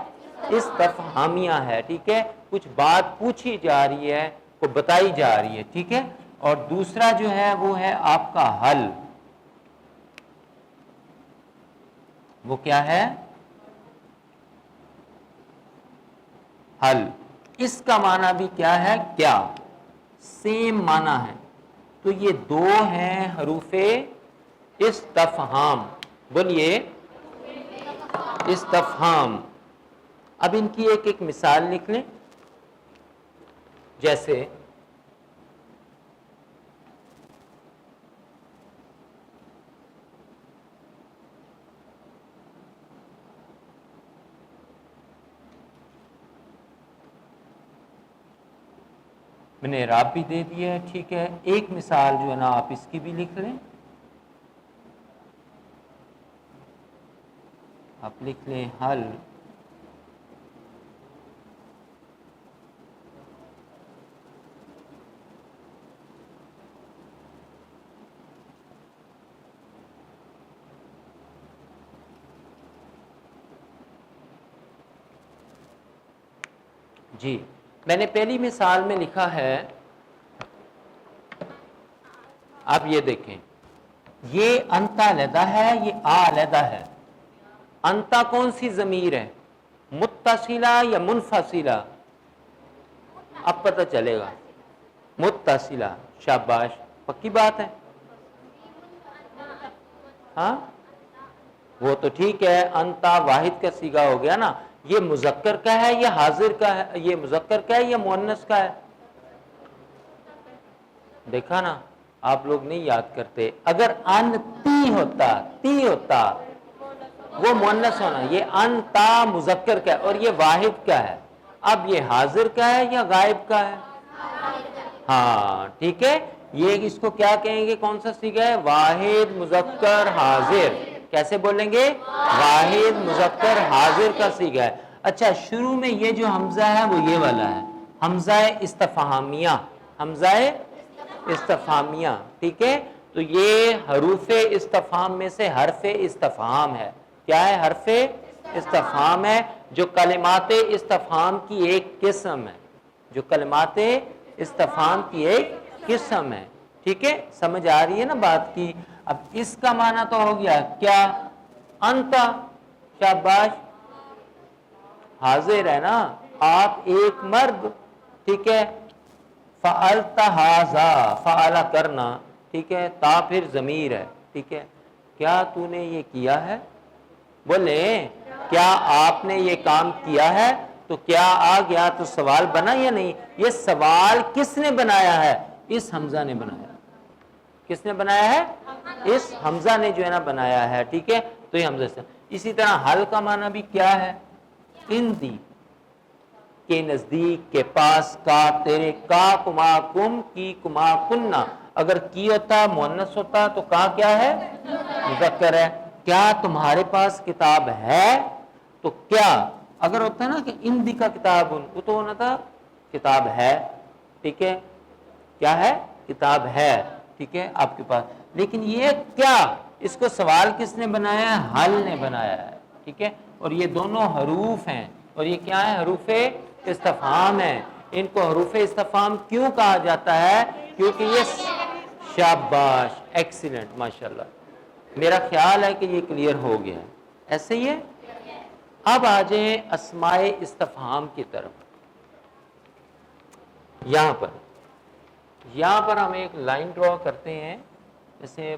استفہامیہ ہے. ٹھیک ہے، کچھ بات پوچھی جا رہی ہے، کو بتائی جا رہی ہے. ٹھیک ہے. اور دوسرا جو ہے وہ ہے آپ کا حل. وہ کیا ہے؟ حل. اس کا معنی بھی کیا ہے؟ کیا. سیم معنی ہے. تو یہ 2 ہیں حروف استفہام. بولیے استفہام. اب ان کی ایک ایک مثال لکھ لیں. جیسے میں نے اعراب بھی دے دیا ہے. ٹھیک ہے، ایک مثال جو ہے نا آپ اس کی بھی لکھ لیں. آپ لکھ لیں حل. جی، میں نے پہلی مثال میں لکھا ہے. آپ یہ دیکھیں، یہ انتا علیحدہ ہے، یہ آ علیحدہ ہے. انتا کون سی ضمیر ہے؟ متصلہ یا منفصلہ؟ اب پتہ چلے گا. متصلہ. شاباش، پکی بات ہے. ہاں وہ تو ٹھیک ہے، انتا واحد کا صیغہ ہو گیا نا. یہ مذکر کا ہے یا حاضر کا ہے؟ یہ مذکر کا ہے یا مؤنث کا ہے؟ دیکھا نا، آپ لوگ نہیں یاد کرتے. اگر ان تی ہوتا وہ مؤنث ہونا. یہ انتا مذکر کا ہے اور یہ واحد کا ہے. اب یہ حاضر کا ہے یا غائب کا ہے؟ ہاں ٹھیک ہے. یہ اس کو کیا کہیں گے؟ کون سا صیغہ ہے؟ واحد مذکر حاضر. کیسے بولیں گے؟ واحد مذکر حاضر کا صیغہ ہے. اچھا، شروع میں یہ جو حمزہ ہے وہ یہ والا ہے، حمزہ استفہامیہ. حمزہ استفہامیہ. ٹھیک ہے، تو یہ حروف استفہام میں سے حرف استفہام ہے. کیا ہے؟ حرف استفہام ہے، جو کلمات استفہام کی ایک قسم ہے. جو کلمات استفہام کی ایک قسم ہے. ٹھیک ہے، سمجھ آ رہی ہے نا بات کی؟ اب اس کا معنی تو ہو گیا کیا. انتا. شاباش، حاضر ہے نا، آپ ایک مرد. ٹھیک ہے. فعلت ھذا، فعل کرنا. ٹھیک ہے، تا پھر ضمیر ہے. ٹھیک ہے، کیا تو نے یہ کیا ہے؟ بولے کیا آپ نے یہ کام کیا ہے؟ تو کیا آ گیا تو سوال بنا یا نہیں؟ یہ سوال کس نے بنایا ہے؟ اس حمزہ نے بنایا۔ کس نے بنایا ہے؟ اس حمزہ نے جو ہے نا بنایا ہے، ٹھیک ہے؟ تو یہ حمزہ سے اسی طرح حل کا معنی بھی کیا ہے؟ اندی کے نزدیک، کے پاس، کا تیرے، کا کما کم، کی کما کننا۔ اگر کی ہوتا مؤنث ہوتا تو کا کیا ہے؟ مذکر ہے۔ کیا تمہارے پاس کتاب ہے؟ تو کیا اگر ہوتا ہے نا کہ اندی کا کتاب، وہ تو ہونا تھا کتاب ہے، ٹھیک ہے؟ کیا ہے؟ کتاب ہے، ٹھیک ہے آپ کے پاس۔ لیکن یہ کیا، اس کو سوال کس نے بنایا ہے؟ حل نے بنایا ہے، ٹھیک ہے؟ اور یہ دونوں حروف ہیں، اور یہ کیا ہے؟ حروف استفہام ہے۔ ان کو حروف استفہام کیوں کہا جاتا ہے؟ کیونکہ یہ شاباش، ایکسیلنٹ، ماشاءاللہ۔ میرا خیال ہے کہ یہ کلیئر ہو گیا ہے، ایسے ہی ہے۔ اب آ جائیں اسماء استفہام کی طرف۔ یہاں پر ہم ایک لائن ڈرا کرتے ہیں، جیسے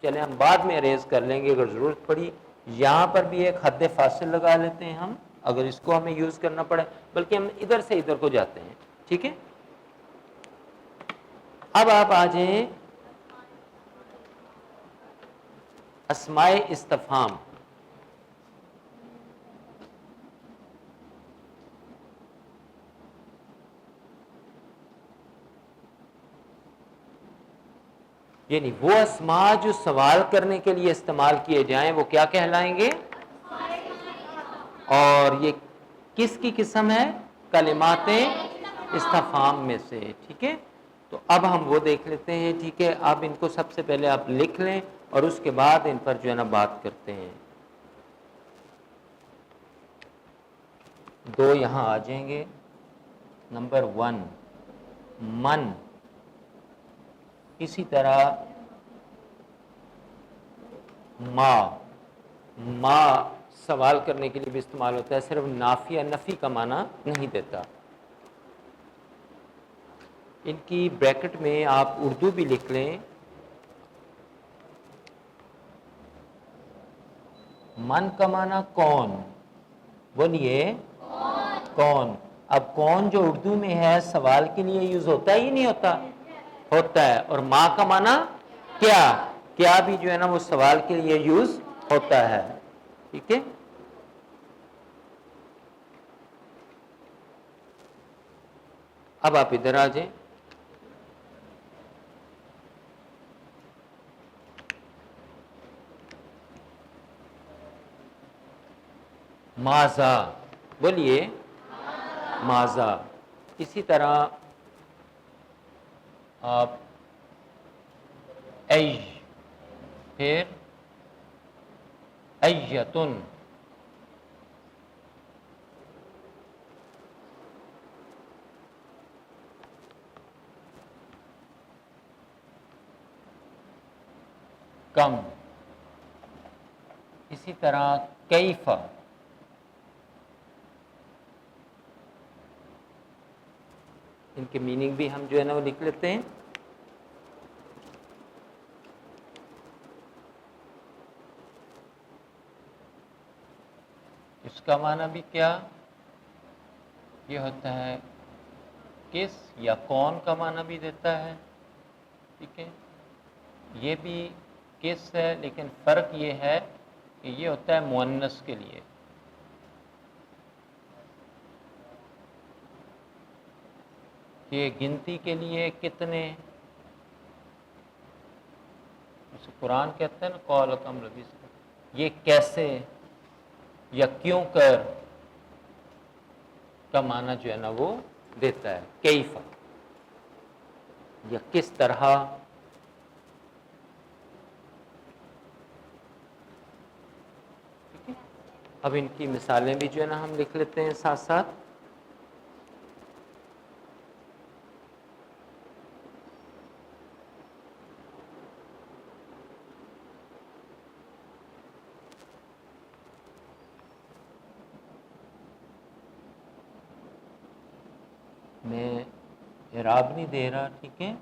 چلیں ہم بعد میں اریز کر لیں گے اگر ضرورت پڑی۔ یہاں پر بھی ایک حد فاصل لگا لیتے ہیں ہم، اگر اس کو ہمیں یوز کرنا پڑے، بلکہ ہم ادھر سے ادھر کو جاتے ہیں، ٹھیک ہے؟ اب آپ آ جائیں اسماء استفہام۔ یعنی وہ اسماء جو سوال کرنے کے لیے استعمال کیے جائیں وہ کیا کہلائیں گے؟ اور یہ کس کی قسم ہے؟ کلمات استفہام میں سے، ٹھیک ہے؟ تو اب ہم وہ دیکھ لیتے ہیں، ٹھیک ہے؟ اب ان کو سب سے پہلے آپ لکھ لیں اور اس کے بعد ان پر جو ہے نا بات کرتے ہیں۔ دو یہاں آ جائیں گے۔ نمبر 1 من، اسی طرح ما سوال کرنے کے لیے بھی استعمال ہوتا ہے، صرف نافی نفی کا معنی نہیں دیتا۔ ان کی بریکٹ میں آپ اردو بھی لکھ لیں، من کا معنی کون، بولیے کون۔ اب کون جو اردو میں ہے سوال کے لیے یوز ہوتا ہے ہی نہیں ہوتا؟ ہوتا ہے۔ اور ماں کا معنی کیا، کیا بھی جو ہے نا وہ سوال کے لیے یوز ہوتا ہے، ٹھیک ہے؟ اب آپ ادھر آ جائیں۔ ماذا، بولیے ماذا۔ اسی طرح آپ ای، پھر ایتن، کم، اسی طرح کیف، ان کے میننگ بھی ہم جو ہے نا وہ لکھ لیتے ہیں۔ اس کا معنی بھی کیا، یہ ہوتا ہے کس یا کون کا معنی بھی دیتا ہے، ٹھیک ہے؟ یہ بھی کس ہے، لیکن فرق یہ ہے کہ یہ ہوتا ہے مؤنث کے لیے، یہ گنتی کے لیے کتنے، جسے قرآن کہتے ہیں نا قول کم ربی، یہ کیسے یا کیوں کر کا معنی جو ہے نا وہ دیتا ہے، کیف یا کس طرح۔ اب ان کی مثالیں بھی جو ہے نا ہم لکھ لیتے ہیں ساتھ ساتھ۔ میں اعراب نہیں دے رہا، ٹھیک ہے؟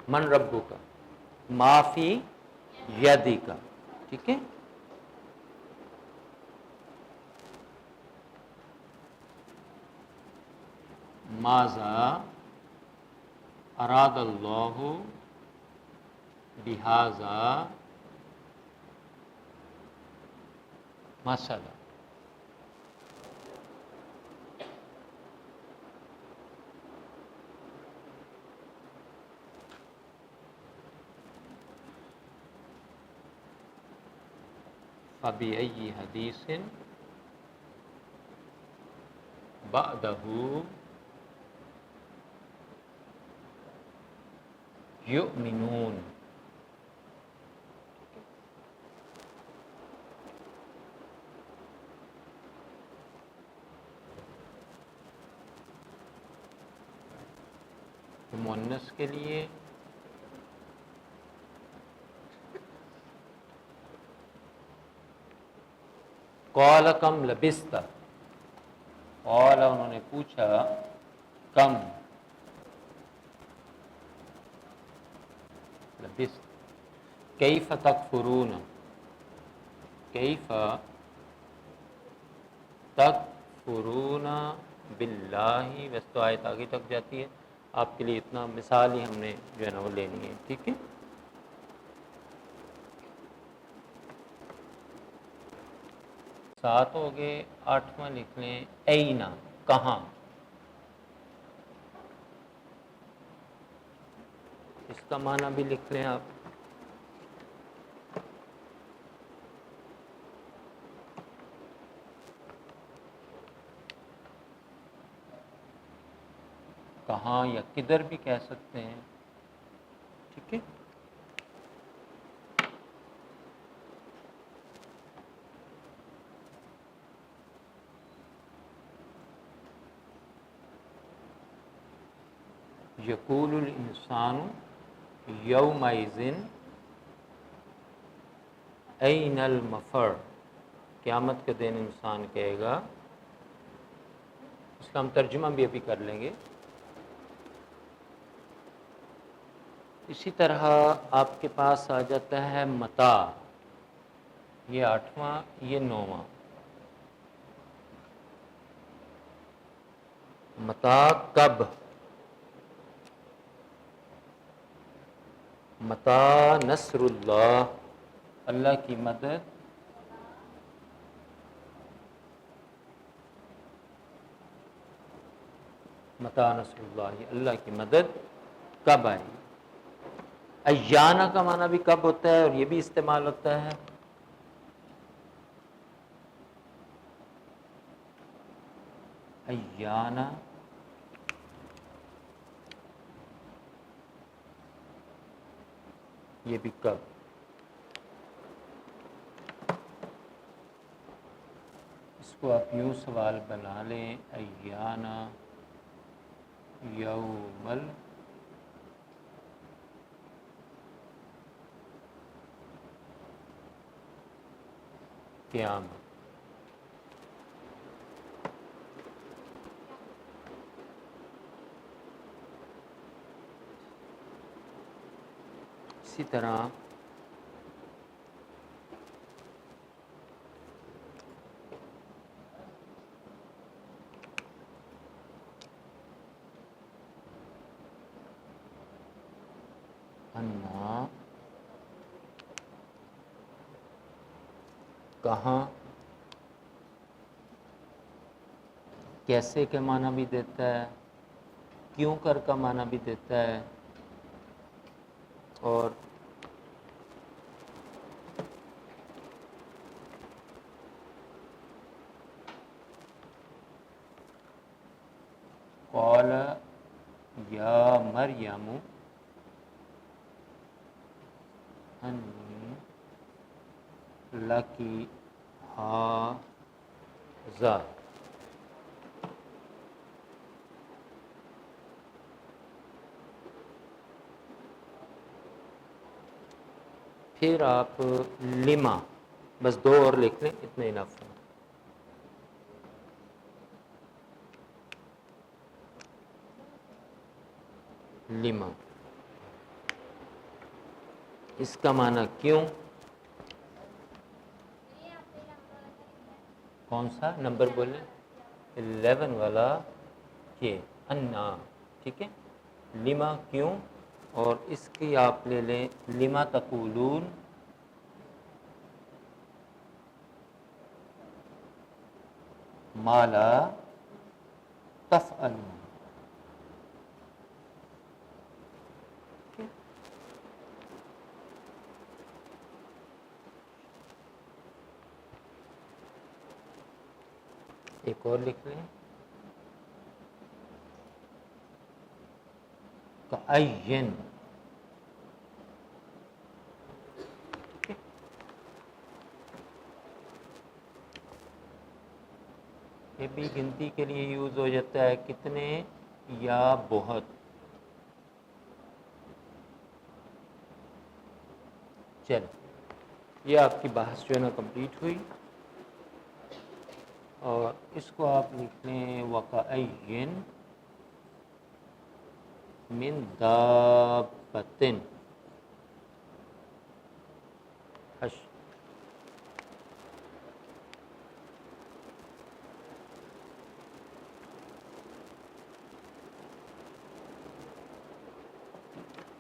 من ربو کا، معافی یدی کا، ٹھیک ہے. ماذا اراد اللہ بہذا مثلا. فَبِأَيِّ حَدِيثٍ بَعْدَهُ یؤمنون. مؤنث کے لیے قال کم لبست، قال انہوں نے پوچھا کم لبست. کیف تکفرون، کیف تکفرون باللہ. ویسے تو آیت آگے تک جاتی ہے، آپ کے لیے اتنا مثال ہی ہم نے جو ہے نا وہ لینی ہے، ٹھیک ہے. سات ہو گئے، آٹھواں لکھ لیں اینا، کہاں. اس کا معنی بھی لکھ لیں آپ. کہاں یا کدھر بھی کہہ سکتے ہیں، ٹھیک ہے. یقول الانسان یومئذ این المفر. قیامت کے دن انسان کہے گا، اس کا ہم ترجمہ بھی ابھی کر لیں گے. اسی طرح آپ کے پاس آ جاتا ہے متا، یہ آٹھواں، یہ نواں. متا کب، متا نصر اللہ، اللہ کی مدد متا نصر اللہ، اللہ کی مدد کب آئی. ایانہ کا معنی بھی کب ہوتا ہے اور یہ بھی استعمال ہوتا ہے. ایانہ یہ بھی کب. اس کو آپ یوں سوال بنا لیں، ایانہ یوم القیامہ. اسی طرح انا کہاں، کیسے کے معنی بھی دیتا ہے، کیوں کر کا معنی بھی دیتا ہے، اور قال یا مریم انی لکی ھذا. پھر آپ لما، بس دو اور لکھ لیں، اتنے انف ہے. لما اس کا معنی کیوں؟ کون سا نمبر بولیں؟ 11 والا یہ انا، ٹھیک ہے، لما کیوں، اور اس کی آپ لے لیں لما تقولون ما لا تفعلون. ایک اور لکھ لیں، کأین. یہ بھی گنتی کے لیے یوز ہو جاتا ہے، کتنے یا بہت. چل یہ آپ کی بحث جو ہے نا کمپلیٹ ہوئی، اور اس کو آپ لکھ لیں وَكَأَيٍّ مِّن دَابَّةٍ.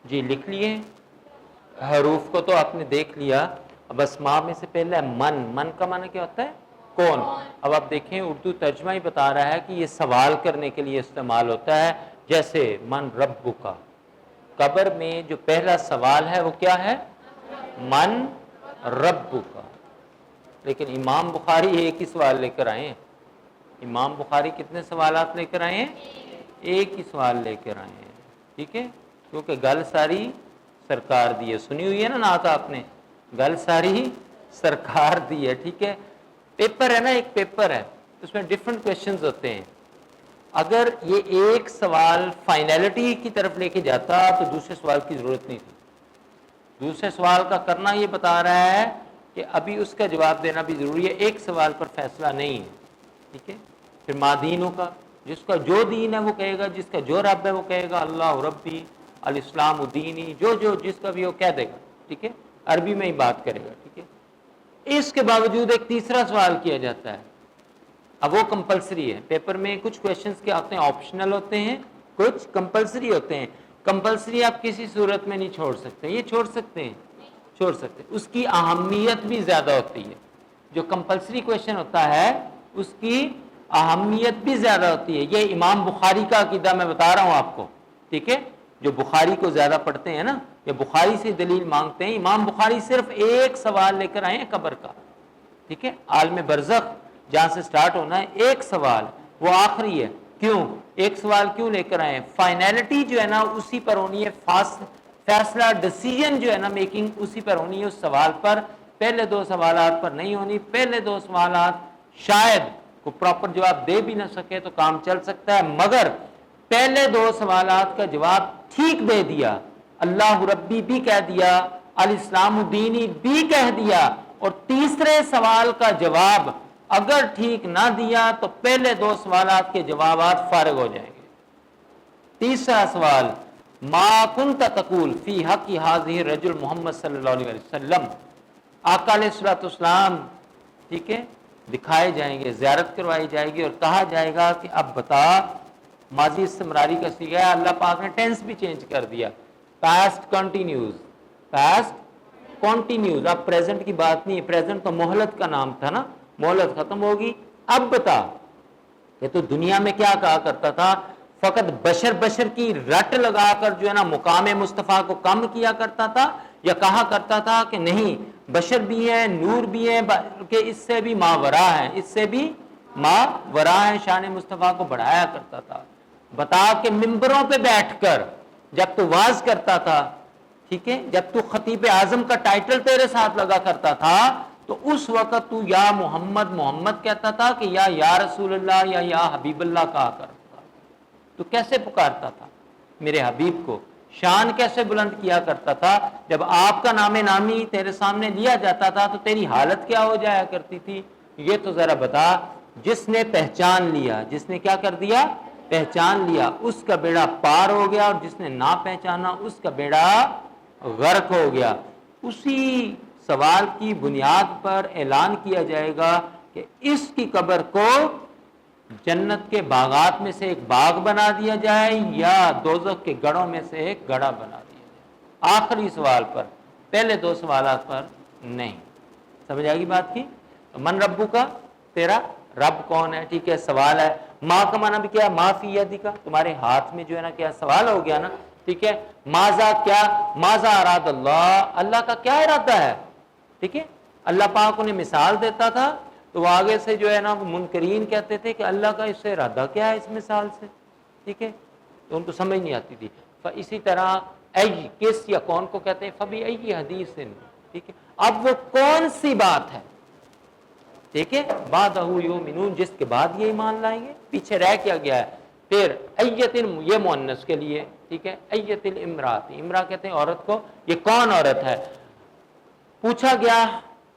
جی لکھ لیے، حروف کو تو آپ نے دیکھ لیا. اب اسماء میں سے پہلے ہے من. من کا معنی کیا ہوتا ہے؟ کون. اب آپ دیکھیں اردو ترجمہ ہی بتا رہا ہے کہ یہ سوال کرنے کے لیے استعمال ہوتا ہے. جیسے من ربک، قبر میں جو پہلا سوال ہے وہ کیا ہے؟ من ربک. لیکن امام بخاری ایک ہی سوال لے کر آئے ہیں. امام بخاری کتنے سوالات لے کر آئے ہیں؟ ایک ہی سوال لے کر آئے ہیں، ٹھیک ہے، کیونکہ گل ساری سرکار دی ہے. سنی ہوئی ہے نا نعت آپ نے، گل ساری سرکار دی ہے، ٹھیک ہے. پیپر ہے نا، ایک پیپر ہے، اس میں ڈفرنٹ کویشچنز ہوتے ہیں. اگر یہ ایک سوال فائنلٹی کی طرف لے کے جاتا تو دوسرے سوال کی ضرورت نہیں تھی. دوسرے سوال کا کرنا یہ بتا رہا ہے کہ ابھی اس کا جواب دینا بھی ضروری ہے، ایک سوال پر فیصلہ نہیں ہے، ٹھیک ہے. پھر مادینوں کا، جس کا جو دین ہے وہ کہے گا، جس کا جو رب ہے وہ کہے گا اللہ ربی الاسلام دینی، جو جس کا بھی وہ کہہ دے گا، ٹھیک ہے، عربی میں ہی بات کرے گا، ٹھیک ہے. اس کے باوجود ایک تیسرا سوال کیا جاتا ہے. اب وہ کمپلسری ہے. پیپر میں کچھ کویشچنز کیا ہوتے ہیں؟ آپشنل ہوتے ہیں، کچھ کمپلسری ہوتے ہیں. کمپلسری آپ کسی صورت میں نہیں چھوڑ سکتے. یہ چھوڑ سکتے ہیں؟ چھوڑ سکتے. اس کی اہمیت بھی زیادہ ہوتی ہے. جو کمپلسری کویشچن ہوتا ہے اس کی اہمیت بھی زیادہ ہوتی ہے. یہ امام بخاری کا عقیدہ میں بتا رہا ہوں آپ کو، ٹھیک ہے. جو بخاری کو زیادہ پڑھتے ہیں نا، یا بخاری سے دلیل مانگتے ہیں، امام بخاری صرف ایک سوال لے کر آئے ہیں قبر کا، ٹھیک ہے. عالم برزخ جہاں سے سٹارٹ ہونا ہے، ایک سوال وہ آخری ہے. کیوں ایک سوال کیوں لے کر آئے؟ فائنلٹی جو ہے نا اسی پر ہونی ہے، فیصلہ ڈیسیژن جو ہے نا میکنگ اسی پر ہونی ہے، اس سوال پر. پہلے دو سوالات پر نہیں ہونی. پہلے دو سوالات شاید کو پراپر جواب دے بھی نہ سکے تو کام چل سکتا ہے، مگر پہلے دو سوالات کا جواب ٹھیک دے دیا، اللہ ربی بھی کہہ دیا، الاسلام دینی بھی کہہ دیا، اور تیسرے سوال کا جواب اگر ٹھیک نہ دیا تو پہلے دو سوالات کے جوابات فارغ ہو جائیں گے. تیسرا سوال ما کنت تقول فی حق ھذہ الرجل محمد صلی اللہ علیہ وسلم. آقا علیہ الصلوۃ والسلام، ٹھیک ہے، دکھائے جائیں گے، زیارت کروائی جائے گی اور کہا جائے گا کہ اب بتا. ماضی استمراری کا صیغہ ہے، اللہ پاک نے ٹینس بھی چینج کر دیا، پاسٹ کنٹینیوز، پاسٹ کنٹینیوز. اب پریزنٹ کی بات نہیں ہے، پریزنٹ تو مہلت کا نام تھا نا، مہلت ختم ہوگی. اب بتا کہ تو دنیا میں کیا کہا کرتا تھا؟ فقط بشر کی رٹ لگا کر جو ہے نا مقام مصطفیٰ کو کم کیا کرتا تھا، یا کہا کرتا تھا کہ نہیں بشر بھی ہے، نور بھی ہے، کہ اس سے بھی ماورا ہے، اس سے بھی ماورا ہے، شان مصطفیٰ کو بڑھایا کرتا تھا. بتا کہ ممبروں پہ بیٹھ کر جب تو واز کرتا تھا، ٹھیک ہے، جب تو خطیب اعظم کا ٹائٹل تیرے ساتھ لگا کرتا تھا تو اس وقت تو یا محمد محمد کہتا تھا کہ یا رسول اللہ یا حبیب اللہ کہا کرتا تھا. تو کیسے پکارتا تھا میرے حبیب کو؟ شان کیسے بلند کیا کرتا تھا؟ جب آپ کا نام نامی تیرے سامنے لیا جاتا تھا تو تیری حالت کیا ہو جایا کرتی تھی؟ یہ تو ذرا بتا. جس نے پہچان لیا، جس نے کیا کر دیا؟ پہچان لیا، اس کا بیڑا پار ہو گیا، اور جس نے نہ پہچانا اس کا بیڑا غرق ہو گیا. اسی سوال کی بنیاد پر اعلان کیا جائے گا کہ اس کی قبر کو جنت کے باغات میں سے ایک باغ بنا دیا جائے یا دوزخ کے گڑھوں میں سے ایک گڑھا بنا دیا جائے. آخری سوال پر، پہلے دو سوالات پر نہیں. سمجھ آئے گی بات کی؟ من ربو کا، تیرا رب کون ہے؟ ٹھیک ہے، سوال ہے. ماں کا معنی بھی کیا ہے؟ ما فی یدی کا، تمہارے ہاتھ میں جو ہے نا کیا سوال ہو گیا نا. ٹھیک ہے، ماذا کیا، ماذا اراد اللہ، اللہ کا کیا ارادہ ہے. ٹھیک ہے، اللہ پاک انہیں مثال دیتا تھا تو وہ آگے سے جو ہے نا منکرین کہتے تھے کہ اللہ کا اس سے ارادہ کیا ہے اس مثال سے. ٹھیک ہے، تو ان کو سمجھ نہیں آتی تھی. اسی طرح ای، کس یا کون کو کہتے ہیں، فبی ای حدیث. ٹھیک ہے، اب وہ کون سی بات ہے، ٹھیک ہے، بعدہ یؤمنون، جس کے بعد یہ ایمان لائیں گے. پیچھے رہ کیا گیا ہے. پھر ایت، یہ مؤنث کے لیے. ٹھیک ہے، ایت الامرات، امرا کہتے ہیں عورت کو. یہ کون عورت ہے؟ پوچھا گیا.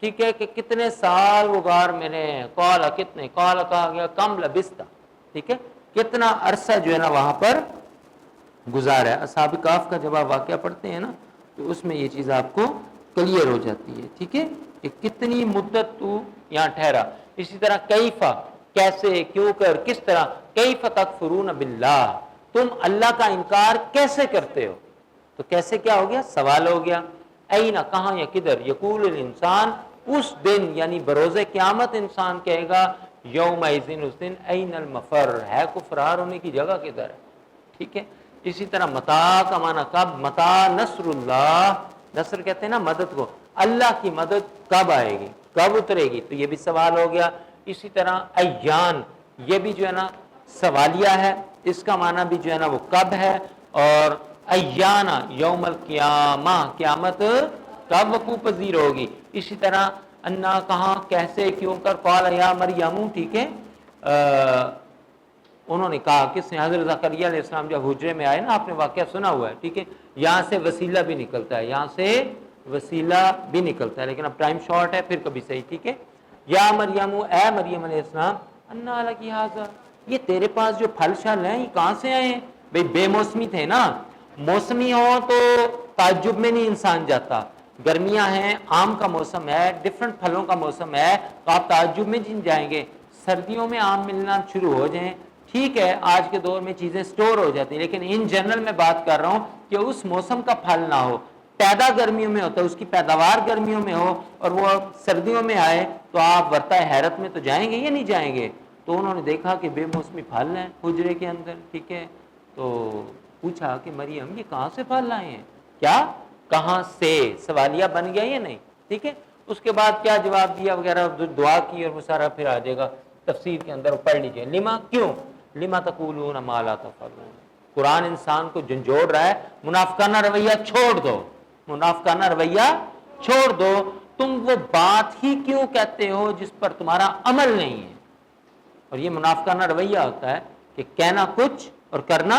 ٹھیک ہے، کہ کتنے سال وہ غار میں رہے. قال کتنے، قال کہا گیا کم لبستا. ٹھیک ہے، کتنا عرصہ جو ہے نا وہاں پر گزارا ہے. اصحاب کہف کا جب آپ واقعہ پڑھتے ہیں نا تو اس میں یہ چیز آپ کو کلیئر ہو جاتی ہے. ٹھیک ہے، کہ کتنی مدت تو یہاں ٹھہرا. اسی طرح کیفا، کیسے، کیوں کر، کس طرح. کیف تکفرون باللہ، تم اللہ کا انکار کیسے کرتے ہو. تو کیسے کیا ہو گیا، سوال ہو گیا. اینا، کہاں یا کدھر. یقول الانسان، اس دن یعنی بروز قیامت انسان کہے گا یوم ایذن، اس دن، این المفر، ہے کو فرار ہونے کی جگہ کدھر ہے. ٹھیک ہے، اسی طرح متا کا معنی کب، متا نصر اللہ، نصر کہتے ہیں نا مدد کو. اللہ کی مدد کب آئے گی، کب اترے گی، تو یہ بھی سوال ہو گیا. اسی طرح ایان، یہ بھی جو ہے نا سوالیہ ہے. اس کا معنی بھی جو ہے نا وہ کب ہے. اور ایانا یوم القیامہ، قیامت کب وقوع پذیر ہوگی. اسی طرح انا، کہاں، کیسے، کیوں کر. قال یا مریم، ٹھیک ہے، انہوں نے کہا، کس نے، حضرت زکریا علیہ السلام جب حجرے میں آئے نا، آپ نے واقعہ سنا ہوا ہے. ٹھیک ہے، یہاں سے وسیلہ بھی نکلتا ہے، یہاں سے وسیلہ بھی نکلتا ہے، لیکن اب ٹائم شارٹ ہے، پھر کبھی صحیح. ٹھیک ہے، یا مریم، اے مریم علیہ السلام، انا لکی ھذا، یہ تیرے پاس جو پھل شل ہیں یہ کہاں سے آئے ہیں. بھئی بے موسمی تھے نا، موسمی ہو تو تعجب میں نہیں انسان جاتا. گرمیاں ہیں، آم کا موسم ہے، ڈفرنٹ پھلوں کا موسم ہے، تو آپ تعجب میں جائیں گے. سردیوں میں آم ملنا شروع ہو جائیں، ٹھیک ہے، آج کے دور میں چیزیں سٹور ہو جاتی ہیں، لیکن ان جنرل میں بات کر رہا ہوں کہ اس موسم کا پھل نہ ہو. پیدا گرمیوں میں ہوتا ہے، اس کی پیداوار گرمیوں میں ہو اور وہ سردیوں میں آئے تو آپ ورطہ حیرت میں تو جائیں گے یا نہیں جائیں گے. تو انہوں نے دیکھا کہ بے موسمی پھل ہیں حجرے کے اندر. ٹھیک ہے، تو پوچھا کہ مریم یہ کہاں سے پھل لائے ہیں، کیا، کہاں سے، سوالیہ بن گیا یا نہیں. ٹھیک ہے، اس کے بعد کیا جواب دیا وغیرہ، دعا کی، اور وہ سارا پھر آ جائے گا تفسیر کے اندر، پڑھ لیجیے. لما، کیوں، لما تقولون ما لا تفعلون. قرآن انسان کو جھنجھوڑ رہا ہے، منافقانہ رویہ چھوڑ دو، منافقانہ رویہ چھوڑ دو. تم وہ بات ہی کیوں کہتے ہو جس پر تمہارا عمل نہیں ہے. اور یہ منافقانہ رویہ ہوتا ہے کہ کہنا کچھ اور کرنا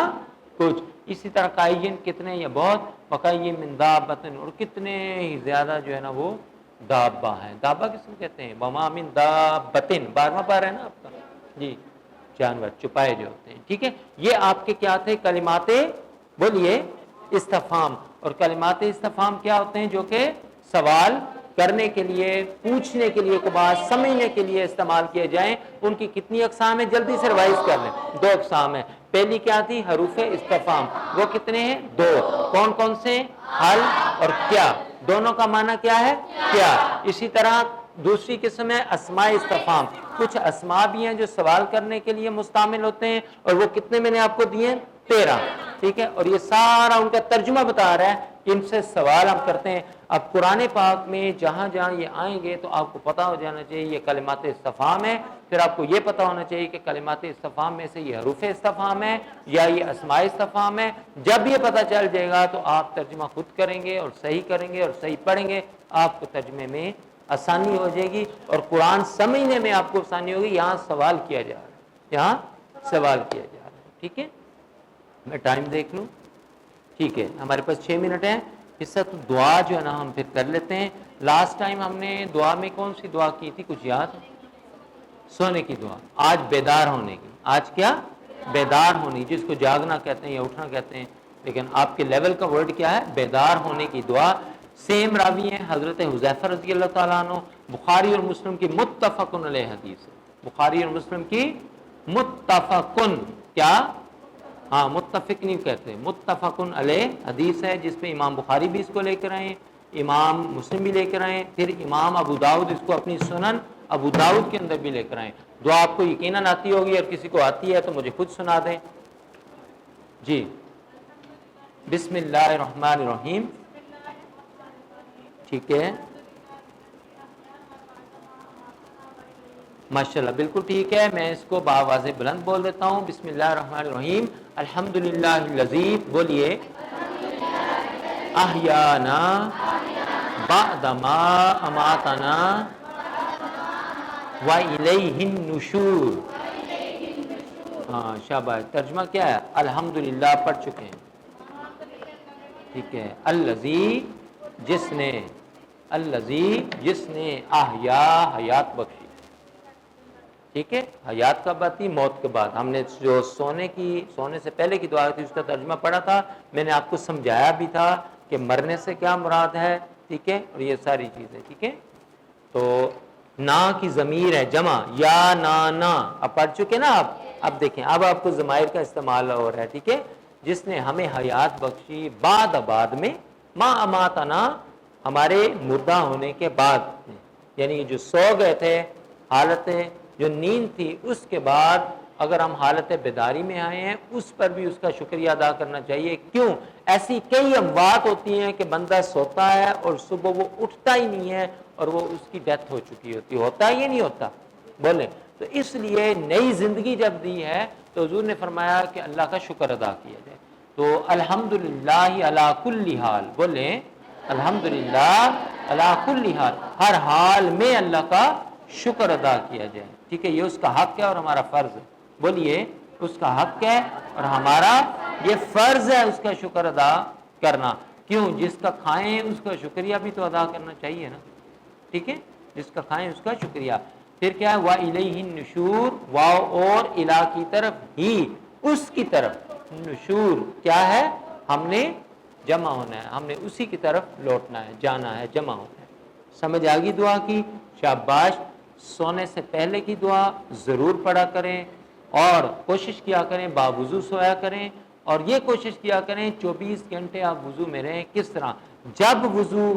کچھ. اسی طرح قائین، کتنے یا بہت، وقائین من دابۃ، اور کتنے ہی زیادہ جو ہے نا وہ دابہ ہیں. دابہ کس کو کہتے ہیں، وما من دابۃ، 12واں پارہ ہے نا آپ کا جی، جانور چھپائے جو ہوتے ہیں. ٹھیک ہے، یہ آپ کے کیا تھے، کلمات، بولیے، استفہام. اور کلمات استفہام کیا ہوتے ہیں، جو کہ سوال کرنے کے لیے، پوچھنے کے لیے، کو بات سمجھنے کے لیے استعمال کیے جائیں. ان کی کتنی اقسام ہیں، جلدی سے ریوائز کر لیں. 2 اقسام ہیں. پہلی کیا تھی، حروف استفہام، وہ کتنے ہیں، 2. کون کون سے، حل اور کیا، دونوں کا معنی کیا ہے، کیا. اسی طرح دوسری قسم ہے اسماء استفہام. کچھ اسماء بھی ہیں جو سوال کرنے کے لیے مستعمل ہوتے ہیں، اور وہ کتنے میں نے آپ کو دیے، 13. ٹھیک ہے، اور یہ سارا ان کا ترجمہ بتا رہا ہے کہ ان سے سوال ہم کرتے ہیں. اب قرآن پاک میں جہاں جہاں یہ آئیں گے تو آپ کو پتہ ہو جانا چاہیے یہ کلمات استفہام ہے. پھر آپ کو یہ پتہ ہونا چاہیے کہ کلمات استفہام میں سے یہ حروف استفہام ہے یا یہ اسماء استفہام ہے. جب یہ پتہ چل جائے گا تو آپ ترجمہ خود کریں گے اور صحیح کریں گے اور صحیح پڑھیں گے. آپ کو ترجمے میں آسانی ہو جائے گی اور قرآن سمجھنے میں آپ کو آسانی ہوگی. یہاں سوال کیا جا رہا ہے، یہاں سوال کیا جا رہا ہے. ٹھیک ہے، میں ٹائم دیکھ لوں. ٹھیک ہے، ہمارے پاس 6 منٹ ہیں. اس سے تو دعا جو ہے نا ہم پھر کر لیتے ہیں. لاسٹ ٹائم ہم نے دعا میں کون سی دعا کی تھی، کچھ یاد، سونے کی دعا. آج بیدار ہونے کی. آج کیا، بیدار ہونے، جس کو جاگنا کہتے ہیں یا اٹھنا کہتے ہیں، لیکن آپ کے لیول کا ورڈ کیا ہے، بیدار ہونے کی دعا. سیم راوی ہیں حضرت حذیفہ رضی اللہ تعالیٰ عنہ، بخاری اور مسلم کی متفقن علیہ حدیث ہے، بخاری اور مسلم کی متفقن، کیا؟ ہاں متفق نہیں کہتے، متفقن علیہ حدیث ہے، جس میں امام بخاری بھی اس کو لے کر آئے، امام مسلم بھی لے کر آئے، پھر امام ابو داؤد اس کو اپنی سنن ابو داؤد کے اندر بھی لے کر آئے۔ دعا آپ کو یقیناً آتی ہوگی، اور کسی کو آتی ہے تو مجھے خود سنا دیں جی۔ بسم اللہ الرحمن الرحیم، ٹھیک ہے، ماشاءاللہ بالکل ٹھیک ہے، میں اس کو بآواز بلند بول دیتا ہوں۔ بسم اللہ الرحمن الرحیم، الحمدللہ الذی، بولیے، احیانا بعد ما اماتنا وَإِلَيْهِ النُّشُورُ۔ ہاں شاباش، ترجمہ کیا ہے؟ الحمدللہ پڑھ چکے ہیں، ٹھیک ہے، الذی جس نے، الذی جس نے، احیا حیات بخشی، ٹھیک ہے، حیات کب آتی؟ موت کے بعد۔ ہم نے جو سونے سے پہلے کی دعا تھی اس کا ترجمہ پڑھا تھا، میں نے آپ کو سمجھایا بھی تھا کہ مرنے سے کیا مراد ہے، ٹھیک ہے، اور یہ ساری چیزیں، ٹھیک ہے۔ تو نا کی ضمیر ہے جمع، یا نا، اب پڑھ چکے نا آپ، اب دیکھیں اب آپ کو ضمائر کا استعمال ہو رہا ہے، ٹھیک ہے، جس نے ہمیں حیات بخشی بعد میں، ما اماتنا، ہمارے مردہ ہونے کے بعد، یعنی جو سو گئے تھے، حالت جو نیند تھی اس کے بعد اگر ہم حالت بیداری میں آئے ہیں، اس پر بھی اس کا شکریہ ادا کرنا چاہیے۔ کیوں؟ ایسی کئی اموات ہوتی ہیں کہ بندہ سوتا ہے اور صبح وہ اٹھتا ہی نہیں ہے اور وہ اس کی ڈیتھ ہو چکی ہوتی، ہوتا ہے یا نہیں ہوتا؟ بولیں۔ تو اس لیے نئی زندگی جب دی ہے تو حضور نے فرمایا کہ اللہ کا شکر ادا کیا جائے۔ تو الحمدللہ علی کل حال، بولیں الحمدللہ علی کل حال، ہر حال میں اللہ کا شکر ادا کیا جائے، ٹھیک ہے، یہ اس کا حق ہے اور ہمارا فرض ہے۔ بولیے، اس کا حق ہے اور ہمارا یہ فرض ہے اس کا شکر ادا کرنا۔ کیوں؟ جس کا کھائیں اس کا شکریہ بھی تو ادا کرنا چاہیے نا، ٹھیک ہے، جس کا کھائیں اس کا شکریہ۔ پھر کیا ہے؟ وَإِلَيْهِ النُّشُورُ، واو اور الہ کی طرف ہی، اس کی طرف، نشور کیا ہے؟ ہم نے جمع ہونا ہے، ہم نے اسی کی طرف لوٹنا ہے، جانا ہے، جمع ہونا ہے۔ سمجھ آگی دعا کی؟ شاباش۔ سونے سے پہلے کی دعا ضرور پڑھا کریں اور کوشش کیا کریں باوضو سویا کریں، اور یہ کوشش کیا کریں 24 گھنٹے آپ وضو میں رہیں۔ کس طرح؟ جب وضو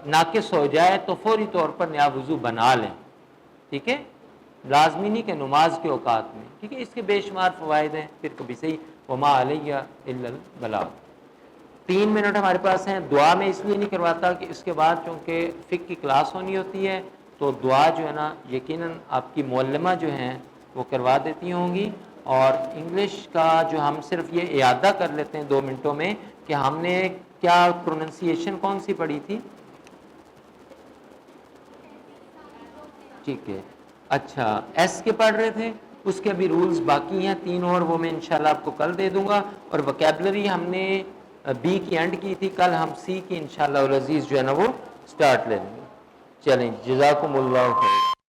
ناقص ہو جائے تو فوری طور پر نیا وضو بنا لیں، ٹھیک ہے، لازمی نہیں کہ نماز کے اوقات میں، ٹھیک ہے، اس کے بے شمار فوائد ہیں، پھر کبھی صحیح وما علیہ الا البلاغ۔ 3 منٹ ہمارے پاس ہیں، دعا میں اس لیے نہیں کرواتا کہ اس کے بعد چونکہ فقہ کی کلاس ہونی ہوتی ہے تو دعا جو ہے نا یقیناً آپ کی معلمہ جو ہیں وہ کروا دیتی ہوں گی، اور انگلش کا جو ہم صرف یہ اعادہ کر لیتے ہیں 2 منٹوں میں کہ ہم نے کیا پروننسیشن کون سی پڑھی تھی؟ ٹھیک ہے، اچھا ایس کے پڑھ رہے تھے، اس کے بھی رولز باقی ہیں 3 اور، وہ میں انشاءاللہ آپ کو کل دے دوں گا، اور وکیبلری ہم نے بی کی اینڈ کی تھی، کل ہم سی کی انشاءاللہ العزیز جو ہے نا وہ سٹارٹ لے لیں گے۔ چلیں، جزاکم اللہ خیر۔